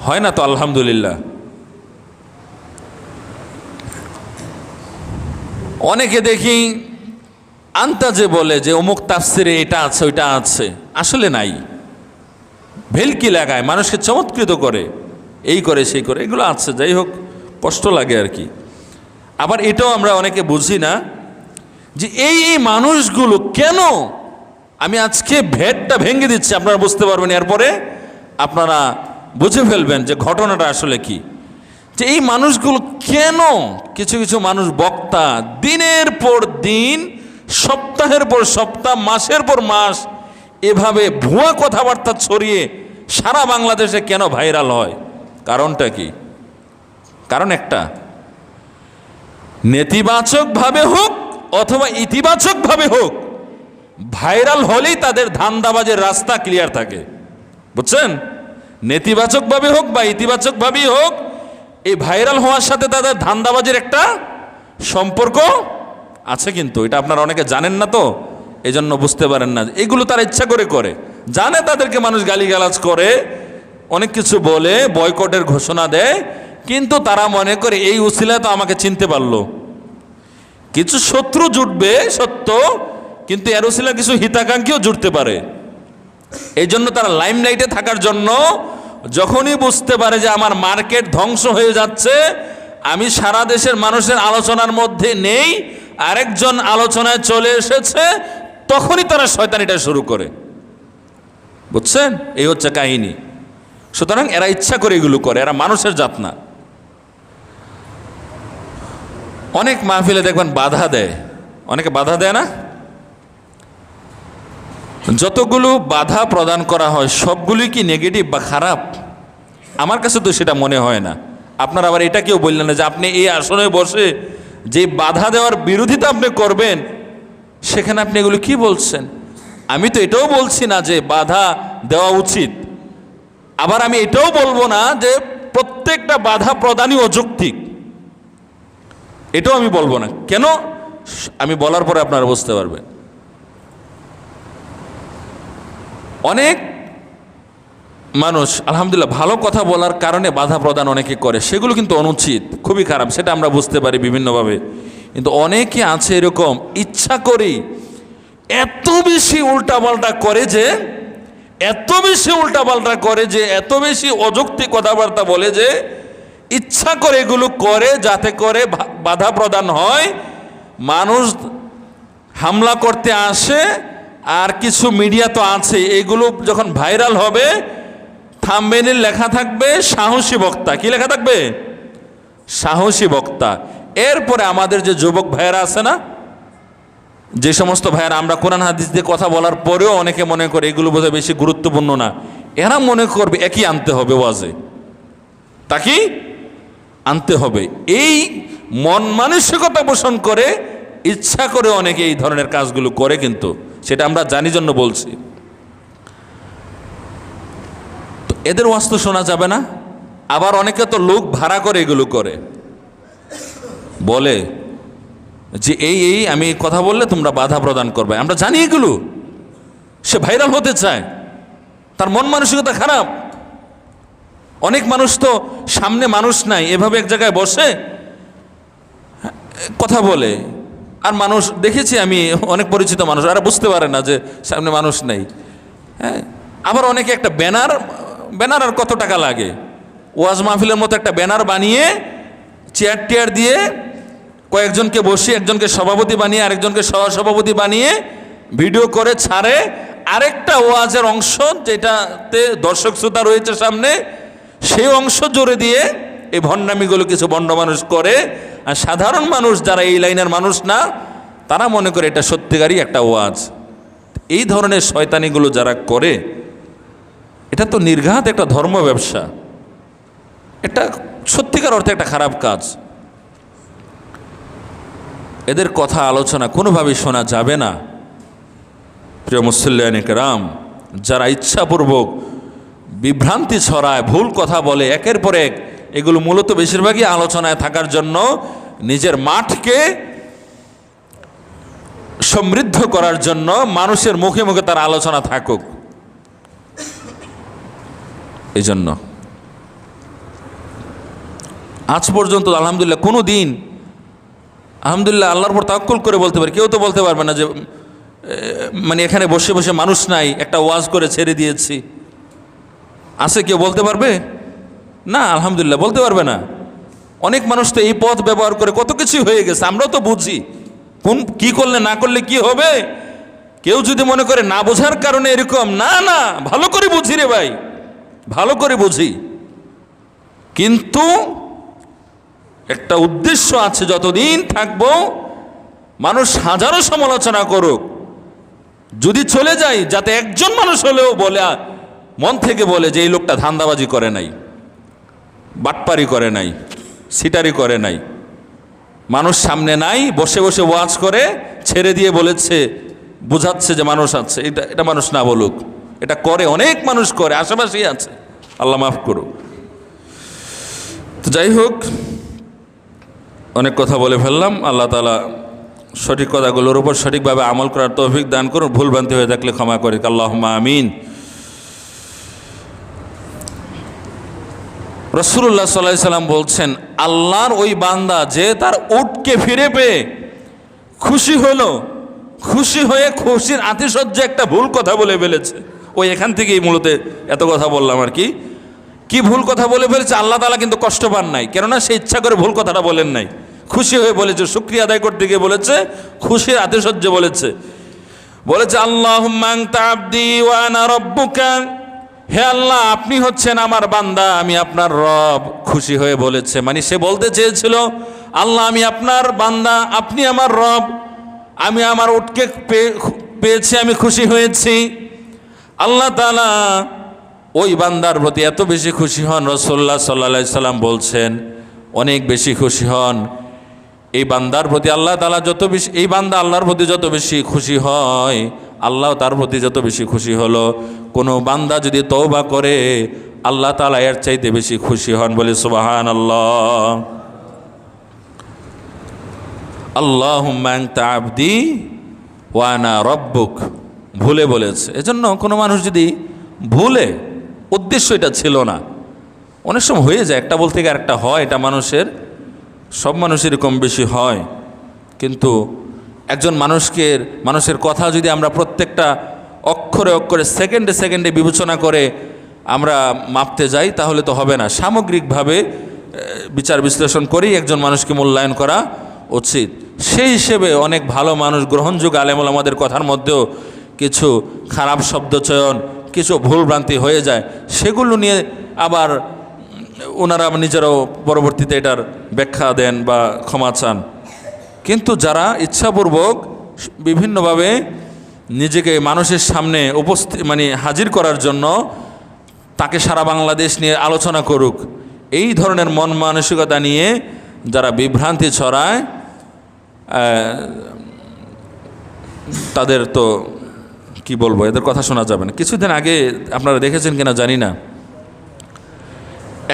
হয় না তো আলহামদুলিল্লাহ। অনেকে দেখি আন্তাজে বলে যে অমুক তাফসিরে এটা আছে ওইটা আছে, আসলে নাই। ভেলকি লাগায়, মানুষকে চমৎকৃত করে, এই করে সেই করে, এগুলো আছে। যাই হোক, কষ্ট লাগে আর কি। আবার এটাও আমরা অনেকে বুঝি না যে এই মানুষগুলো কেন, আমি আজকে ভেদটা ভেঙে দিচ্ছি, আপনারা বুঝতে পারবেন, এরপরে আপনারা বুঝে ফেলবেন যে ঘটনাটা আসলে কি। যে এই মানুষগুলো কেন, কিছু কিছু মানুষ বক্তা দিনের পর দিন, সপ্তাহের পর সপ্তাহ, মাসের পর মাস এভাবে ভুয়া কথাবার্তা ছড়িয়ে সারা বাংলাদেশে কেন ভাইরাল হয়? কারণটা কি? কারণ একটা, নেতিবাচকভাবে হোক অথবা ইতিবাচকভাবে হোক, ভাইরাল হলেই তাদের ধান্দাবাজের রাস্তা ক্লিয়ার থাকে, বুঝছেন? নেতিবাচকভাবে হোক বা ইতিবাচকভাবেই হোক, এই ভাইরাল হওয়ার সাথে তাদের ধান্দাবাজের একটা সম্পর্ক আছে। কিন্তু এটা আপনারা অনেকে জানেন না, তো এই জন্য বুঝতে পারেন না। এগুলো তারা ইচ্ছা করে করে, জানে তাদেরকে মানুষ গালিগালাজ করে, অনেক কিছু বলে, বয়কটের ঘোষণা দেয়, কিন্তু তারা মনে করে এই উসিলায় তো আমাকে চিনতে পারলো। কিছু শত্রু জুটবে সত্য, কিন্তু এর উসিলায় কিছু হিতাকাঙ্ক্ষীও জুটতে পারে। এই জন্য তারা লাইমলাইটে থাকার জন্য যখনই বুঝতে পারে যে আমার মার্কেট ধ্বংস হয়ে যাচ্ছে, আমি সারা দেশের মানুষের আলোচনার মধ্যে নেই, আরেকজন আলোচনায় চলে এসেছে, তখনই তারা শয়তানিটা শুরু করে, বুঝছেন? এই হচ্ছে কাহিনী। সুতরাং এরা ইচ্ছা করে এগুলো করে, এরা মানুষের জাত না। অনেক মাহফিলে দেখবেন বাধা দেয়, অনেকে বাধা দেয় না? যতগুলো বাধা প্রদান করা হয় সবগুলোই কি নেগেটিভ বা খারাপ? আমার কাছে তো সেটা মনে হয় না। আপনারা আবার এটা কেউ বললেন না যে আপনি এই আসনে বসে যে বাধা দেওয়ার বিরোধিতা আপনি করবেন, সেখানে আপনি এগুলো কি বলছেন? আমি তো এটাও বলছি না যে বাধা দেওয়া উচিত, আবার আমি এটাও বলবো না যে প্রত্যেকটা বাধা প্রদানই অযৌক্তিক, এটাও আমি বলবো না। কেন? আমি বলার পরে আপনারা বুঝতে পারবেন। অনেক মানুষ আলহামদুলিল্লাহ ভালো কথা বলার কারণে বাধা প্রদান অনেকে করে, সেগুলো কিন্তু অনুচিত, খুবই খারাপ, সেটা আমরা বুঝতে পারি বিভিন্নভাবে। কিন্তু অনেকে আছে এরকম ইচ্ছা করি এত বেশি উল্টাপাল্টা করে যে এত বেশি অযৌক্তিক কথাবার্তা বলে যে ইচ্ছা করে এগুলো করে, যাতে করে বাধা প্রদান হয়, মানুষ হামলা করতে আসে। আর কিছু মিডিয়া তো আছে, এগুলো যখন ভাইরাল হবে থাম্বনেইলে লেখা থাকবে সাহসী বক্তা। কি লেখা থাকবে? সাহসী বক্তা। এরপরে আমাদের যে যুবক ভাইয়েরা আছে না, যে সমস্ত ভাইয়েরা আমরা কোরআন হাদিস দিয়ে কথা বলার পরেও অনেকে মনে করে এগুলো বোধহয় বেশি গুরুত্বপূর্ণ না, এরা মনে করবে একই আনতে হবে ওয়াজে, তাকে আনতে হবে। এই মন মানসিকতা পোষণ করে ইচ্ছা করে অনেকে এই ধরনের কাজগুলো করে, কিন্তু সেটা আমরা জানি জন্য বলছি। তো এদের ওয়াজ তো শোনা যাবে না। আবার অনেকে তো লোক ভাড়া করে এগুলো করে, বলে যে এই আমি কথা বললে তোমরা বাধা প্রদান করবে। আমরা জানি এগুলো, সে ভাইরাল হতে চায়, তার মন মানসিকতা খারাপ। অনেক মানুষ তো সামনে মানুষ নাই, এভাবে এক জায়গায় বসে কথা বলে, আর মানুষ দেখেছি আমি অনেক পরিচিত মানুষ, আর বুঝতে পারে না যে সামনে মানুষ নেই। হ্যাঁ, আবার অনেকে একটা ব্যানার আর কত টাকা লাগে, ওয়াজ মাহফিলের মতো একটা ব্যানার বানিয়ে চেয়ার টেয়ার দিয়ে কয়েকজনকে বসিয়ে একজনকে সভাপতি বানিয়ে আরেকজনকে সহসভাপতি বানিয়ে ভিডিও করে ছাড়ে। আরেকটা ওয়াজের অংশ যেটাতে দর্শক শ্রোতা রয়েছে সামনে, সেই অংশ জোরে দিয়ে এই ভণ্ডামিগুলো কিছু ভণ্ড মানুষ করে। আর সাধারণ মানুষ যারা এই লাইনের মানুষ না, তারা মনে করে এটা সত্যিকারই একটা ওয়াজ। এই ধরনের শয়তানিগুলো যারা করে, এটা তো নির্ঘাত একটা ধর্ম ব্যবসা, এটা সত্যিকার অর্থে একটা খারাপ কাজ। এদের কথা আলোচনা কোনোভাবেই শোনা যাবে না। প্রিয় মুসল্লিয়ানে কেরাম, যারা ইচ্ছাপূর্বক বিভ্রান্তি ছড়ায়, ভুল কথা বলে একের পর এক, এগুলো মূলত বেশিরভাগই আলোচনায় থাকার জন্য, নিজের মাঠকে সমৃদ্ধ করার জন্য, মানুষের মুখে মুখে তার আলোচনা থাকুক, এই জন্য। আজ পর্যন্ত আলহামদুলিল্লাহ কোনো দিন আলহামদুলিল্লাহ আল্লাহর উপর তাওয়াক্কুল করে বলতে পারি, কেউ তো বলতে পারবে না যে মানে এখানে বসে বসে মানুষ নাই, একটা ওয়াজ করে ছেড়ে দিয়েছি। আছে কেউ বলতে পারবে? না, আলহামদুলিল্লাহ বলতে পারবে না। অনেক মানুষ তো এই পথ ব্যবহার করে কত কিছু হয়ে গেছে, আমরাও তো বুঝি কোন কি করলে না করলে কি হবে। কেউ যদি মনে করে না বোঝার কারণে এরকম, না না, ভালো করে বুঝি রে ভাই, ভালো করে বুঝি। কিন্তু একটা উদ্দেশ্য আছে, যতদিন থাকবো মানুষ হাজারো সমালোচনা করুক, যদি চলে যাই যাতে একজন মানুষ হলেও বলে, মন থেকে বলে যে এই লোকটা ধান্দাবাজি করে নাই, বাটপারি করে নাই, সিটারি করে নাই, মানুষ সামনে নাই, বসে বসে ওয়াজ করে ছেড়ে দিয়ে বলেছে, বোঝাচ্ছে যে মানুষ আছে। এটা মানুষ না বলুক, এটা করে, অনেক মানুষ করে, আশেপাশেই আছে, আল্লাহ মাফ করুক। তো যাই হোক, অনেক কথা বলে ফেললাম। আল্লাহ তাআলা সঠিক কথাগুলোর উপর সঠিকভাবে আমল করার তৌফিক দান করুন। ভুল ভ্রান্তি হয়ে থাকলে ক্ষমা করে, আল্লাহুম্মা আমিন। রাসূলুল্লাহ সাল্লাল্লাহু আলাইহি সাল্লাম বলছেন, আল্লাহর ওই বান্দা যে তার উটকে ফিরে পেয়ে খুশি হলো, খুশি হয়ে খুশির আতিশয্যে একটা ভুল কথা বলে ফেলেছে, ওই এখান থেকেই মূলত এত কথা বললাম আর কি। কি ভুল কথা বলে ফেলেছে? আল্লাহ তাআলা কিন্তু কষ্ট পান নাই, কেননা সে ইচ্ছা করে ভুল কথাটা বলেন নাই, খুশি হয়ে বলেছে, শুকরিয়া আদায় করতে গিয়ে বলেছে, খুশির আতিশয্যে বলেছে, আল্লাহুম্মা আনতা আবদি ওয়া আনা রাব্বুকা, হে আল্লাহ আপনি হচ্ছেন আমার বান্দা, আমি আপনার রব। খুশি হয়ে বলেছে, মানে সে বলতে চেয়েছিল, আল্লাহ আমি আপনার বান্দা, আপনি আমার রব, আমি আমার উটকে পেয়েছি, আমি খুশি হয়েছি। আল্লাহ তাআলা ওই বান্দার প্রতি এত বেশি খুশি হন, রাসূলুল্লাহ সাল্লাল্লাহু আলাইহি সাল্লাম বলছেন অনেক বেশি খুশি হন, এই বান্দার প্রতি আল্লাহ তাআলা যত বেশি, এই বান্দা আল্লাহর প্রতি যত বেশি খুশি হয়, আল্লাহ তার প্রতি যত বেশি খুশি হলো। কোনো বান্দা যদি তওবা করে, আল্লাহ তাআলা এর চাইতে বেশি খুশি হন। বলে সুবহানাল্লাহ। আল্লাহুম্মা আনতা আবদি ওয়া আনা রব্বুক, ভুলে বলেছে। এজন্য কোনো মানুষ যদি ভুলে, উদ্দেশ্য এটা ছিল না, অনেক সময় হয়ে যায়, একটা বলতে গিয়ে আরেকটা হয়, এটা সব মানুষেরই কম বেশি হয়। কিন্তু একজন মানুষের কথা যদি আমরা প্রত্যেকটা অক্ষরে অক্ষরে, সেকেন্ডে সেকেন্ডে বিবেচনা করে আমরা মাপতে যাই, তাহলে তো হবে না। সামগ্রিকভাবে বিচার বিশ্লেষণ করেই একজন মানুষকে মূল্যায়ন করা উচিত। সেই হিসেবে অনেক ভালো মানুষ, গ্রহণযোগ্য আলেম ওলামাদের কথার মধ্যেও কিছু খারাপ শব্দচয়ন, কিছু ভুলভ্রান্তি হয়ে যায়, সেগুলো নিয়ে আবার ওনারা নিজেরাও পরবর্তীতে এটার ব্যাখ্যা দেন বা ক্ষমা চান। কিন্তু যারা ইচ্ছাপূর্বক বিভিন্নভাবে নিজেকে মানুষের সামনে হাজির করার জন্য তাকে সারা বাংলাদেশ নিয়ে আলোচনা করুক, এই ধরনের মন মানসিকতা নিয়ে যারা বিভ্রান্তি ছড়ায়, তাদের তো কি বলবো, এদের কথা শোনা যাবে না। কিছুদিন আগে আপনারা দেখেছেন কিনা জানি না,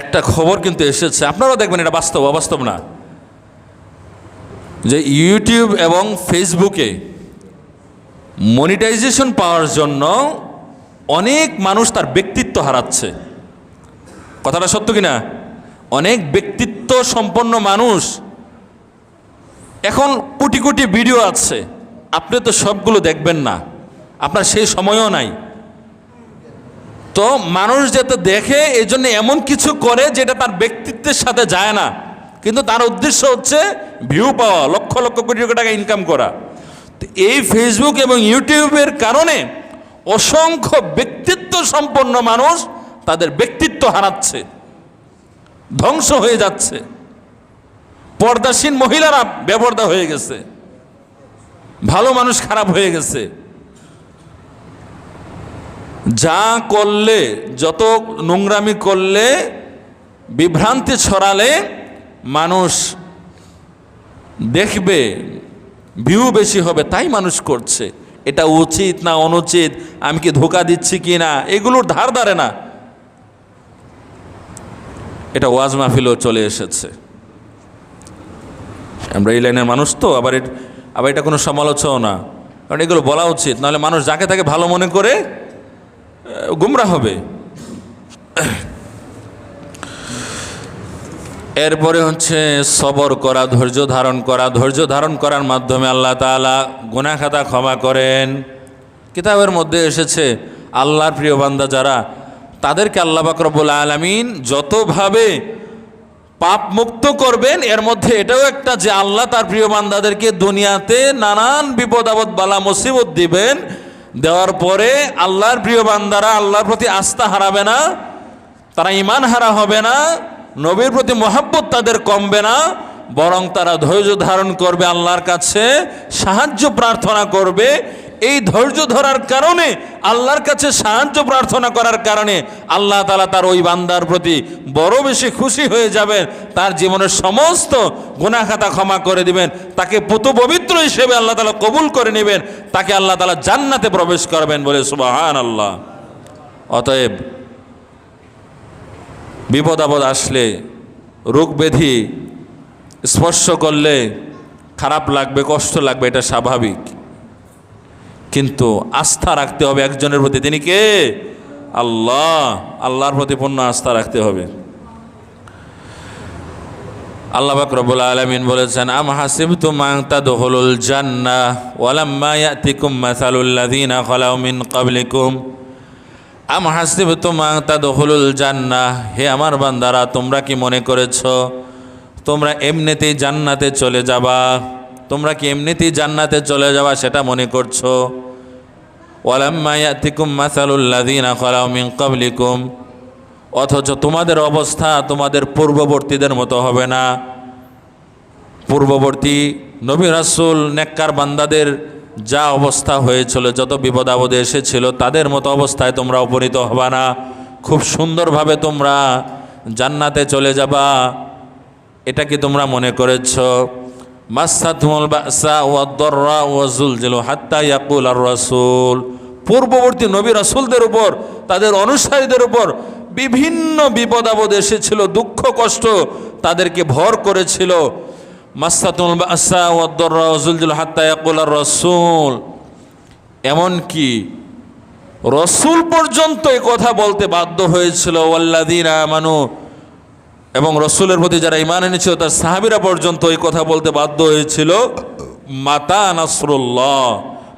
একটা খবর কিন্তু এসেছে, আপনারাও দেখবেন, এটা অবাস্তব না, যে ইউটিউব এবং ফেসবুকে মনিটাইজেশন পাওয়ার জন্য অনেক মানুষ তার ব্যক্তিত্ব হারাচ্ছে। কথাটা সত্য কিনা? অনেক ব্যক্তিত্ব সম্পন্ন মানুষ, এখন কোটি কোটি ভিডিও আছে, আপনি তো সবগুলো দেখবেন না, আপনার সেই সময়ও নাই। তো মানুষ যাতে দেখে, এই জন্য এমন কিছু করে যেটা তার ব্যক্তিত্বের সাথে যায় না, কিন্তু তার উদ্দেশ্য হচ্ছে ভিউ পাওয়া, লক্ষ লক্ষ কোটি কোটি টাকা ইনকাম করা। তো এই ফেসবুক এবং ইউটিউবের কারণে অসংখ্য ব্যক্তিত্ব সম্পন্ন মানুষ তাদের ব্যক্তিত্ব হারাচ্ছে, ধ্বংস হয়ে যাচ্ছে। পর্দাসীন মহিলারা বেপর্দা হয়ে গেছে, ভালো মানুষ খারাপ হয়ে গেছে। যা করলে, যত নোংরামি করলে, বিভ্রান্তি ছড়ালে মানুষ দেখবে, ভিউ বেশি হবে, তাই মানুষ করছে। এটা উচিত না অনুচিত, আমি কি ধোঁকা দিচ্ছি কি না, এগুলোর ধার ধারে না। এটা ওয়াজ মাহফিলও চলে এসেছে। আমরা এই লাইনের মানুষ তো, আবার এটা কোনো সমালোচনাও না, কারণ এগুলো বলা উচিত, নাহলে মানুষ যাকে তাকে ভালো মনে করে গুমরা হবে। এরপরে হচ্ছে সবর করা, ধৈর্য ধারণ করা। ধৈর্য ধারণ করার মাধ্যমে আল্লাহ তাআলা গুনাহ খাতা ক্ষমা করেন। কিতাবের মধ্যে এসেছে আল্লাহর প্রিয় বান্দা যারা, তাদেরকে আল্লাহ পাক রব্বুল আলামিন যতভাবে পাপ মুক্ত করবেন, এর মধ্যে এটাও একটা যে আল্লাহ তার প্রিয় বান্দাদেরকে দুনিয়াতে নানান বিপদ আপদ বালা মুসিবত দিবেন, দেওয়ার পরে আল্লাহর প্রিয় বান্দারা আল্লাহর প্রতি আস্থা হারাবে না, তারা ঈমান হারা হবে না, নবীর প্রতি মহব্বত তাদের কমবে না, বরং তারা ধৈর্য ধারণ করবে, আল্লাহর কাছে সাহায্য প্রার্থনা করবে। এই ধৈর্য ধরার কারণে, আল্লাহর কাছে সাহায্য প্রার্থনা করার কারণে আল্লাহ তাআলা তার ওই বান্দার প্রতি বড় বেশি খুশি হয়ে যাবেন, তার জীবনের সমস্ত গুনাহ খাতা ক্ষমা করে দিবেন, তাকে পুত পবিত্র হিসেবে আল্লাহ তাআলা কবুল করে নেবেন, তাকে আল্লাহ তাআলা জান্নাতে প্রবেশ করবেন। বলে সুবহানাল্লাহ। অতএব বিপদ আপদ আসলে, রোগ ব্যাধি স্পর্শ করলে খারাপ লাগবে, কষ্ট লাগবে, এটা স্বাভাবিক, কিন্তু আস্থা রাখতে হবে একজনের প্রতি। তিনি কে? আল্লাহ। আল্লাহর প্রতি পূর্ণ আস্থা রাখতে হবে। আল্লাহ পাক রব্বুল আলামিন বলেছেন, আম হাসিবতুম আন তাদখুলুল জান্নাহ ওয়ালাম্মা ইয়াতিকুম মাসালুল লাযিনা খালাউ মিন ক্বাবলিকুম আম হাসিবতুম আন তাদখুলুল জান্নাহ। হে আমার বান্দারা, তোমরা কি মনে করেছো তোমরা এমনিতেই জান্নাতে চলে যাবা? তোমরা কি এমনিতেই জান্নাতে চলে যাবা সেটা মনে করছো? ওয়ালাম্মা ইয়াতিকুম মাসালুল লাযিনা খালাউ মিন ক্বাবলিকুম, অথচ তোমাদের অবস্থা তোমাদের পূর্ববর্তীদের মতো হবে না। পূর্ববর্তী নবী রাসূল নেককার বান্দাদের যা অবস্থা হয়েছিল, যত বিপদ আপদে এসেছিল, তাদের মতো অবস্থায় তোমরা উপনীত হবা না। খুব সুন্দরভাবে তোমরা জান্নাতে চলে যাবা, এটা কি তোমরা মনে করেছ? মাসসাতহুমুল বাসা ওয়াদ-দাররা ওয়াজুলজিলু হাত্তা ইয়াকুল আর-রাসূল। পূর্ববর্তী নবী রাসূলদের উপর, তাদের অনুসারীদের উপর বিভিন্ন বিপদ আপদ এসেছিল, দুঃখ কষ্ট তাদেরকে ভর করেছিল। মাসসাতুল বাসা ওয়াদ-দাররা ওয়াজুলজিলু হাত্তা ইয়াকুল আর-রাসূল, এমনকি রসুল পর্যন্ত এই কথা বলতে বাধ্য হয়েছিল। ওয়াল্লাযীনা আমানু, এবং রসুলের প্রতি যারা ঈমান এনেছিল তার সাহাবীরা পর্যন্ত এই কথা বলতে বাধ্য হয়েছিল, মাতা নাসরুল্লাহ,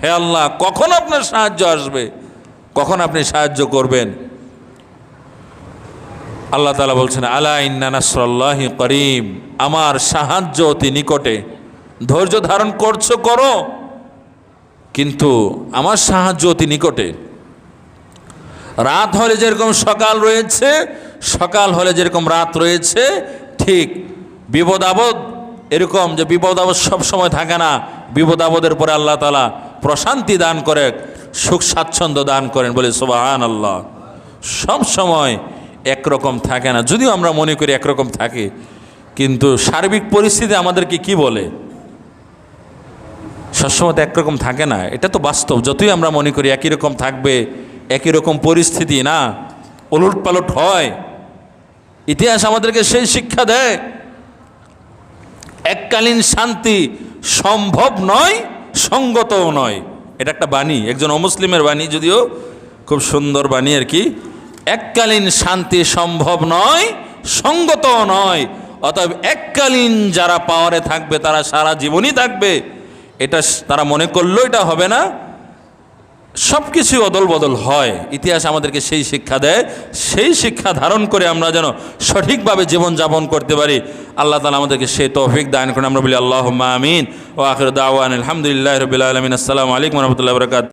হে আল্লাহ কখন আপনার সাহায্য আসবে, কখন আপনি সাহায্য করবেন। আল্লাহ তাআলা বলছেন আলা ইন্না নাসরাল্লাহি করিব, আমার সাহায্য অতি নিকটে। ধৈর্য ধারণ করছো করো, কিন্তু আমার সাহায্য অতি নিকটে। রাত হলে যেরকম সকাল রয়েছে, সকাল হলে যেরকম রাত রয়েছে, ঠিক বিপদ আপদ এরকম যে বিপদ আপদ সবসময় থাকে না। বিপদ আপদের পরে আল্লাহ তাআলা প্রশান্তি দান করে, সুখ স্বাচ্ছন্দ্য দান করেন, বলে সুবহানাল্লাহ। সব সময় একরকম থাকে না, যদিও আমরা মনে করি একরকম থাকে, কিন্তু সার্বিক পরিস্থিতি আমাদেরকে কি বলে, সবসময় তো একরকম থাকে না। এটা তো বাস্তব। যতই আমরা মনে করি একই রকম থাকবে, একই রকম পরিস্থিতি না, ওলট পালট হয়। ইতিহাস আমাদেরকে সেই শিক্ষা দেয়, এককালীন শান্তি সম্ভব নয়, সঙ্গতও নয়। এটা একটা বাণী, একজন অমুসলিমের বাণী, যদিও খুব সুন্দর বাণী আর কি। এককালীন শান্তি সম্ভব নয়, সঙ্গতও নয়। অতএব এককালীন যারা পাওয়ারে থাকবে তারা সারা জীবনই থাকবে, এটা তারা মনে করলেও এটা হবে না। সব কিছুই অদল বদল হয়। ইতিহাস আমাদেরকে সেই শিক্ষা দেয়, সেই শিক্ষা ধারণ করে আমরা যেন সঠিকভাবে জীবনযাপন করতে পারি। আল্লাহ তাআলা আমাদেরকে সেই তৌফিক দান করেন। আমরা বলি আল্লাহুম্মা আমিন। ওয়া আখিরু দাওয়ানা আলহামদুলিল্লাহি রাব্বিল আলামিন। আসসালামু আলাইকুম ওয়া রাহমাতুল্লাহি ওয়া বারাকাতুহু।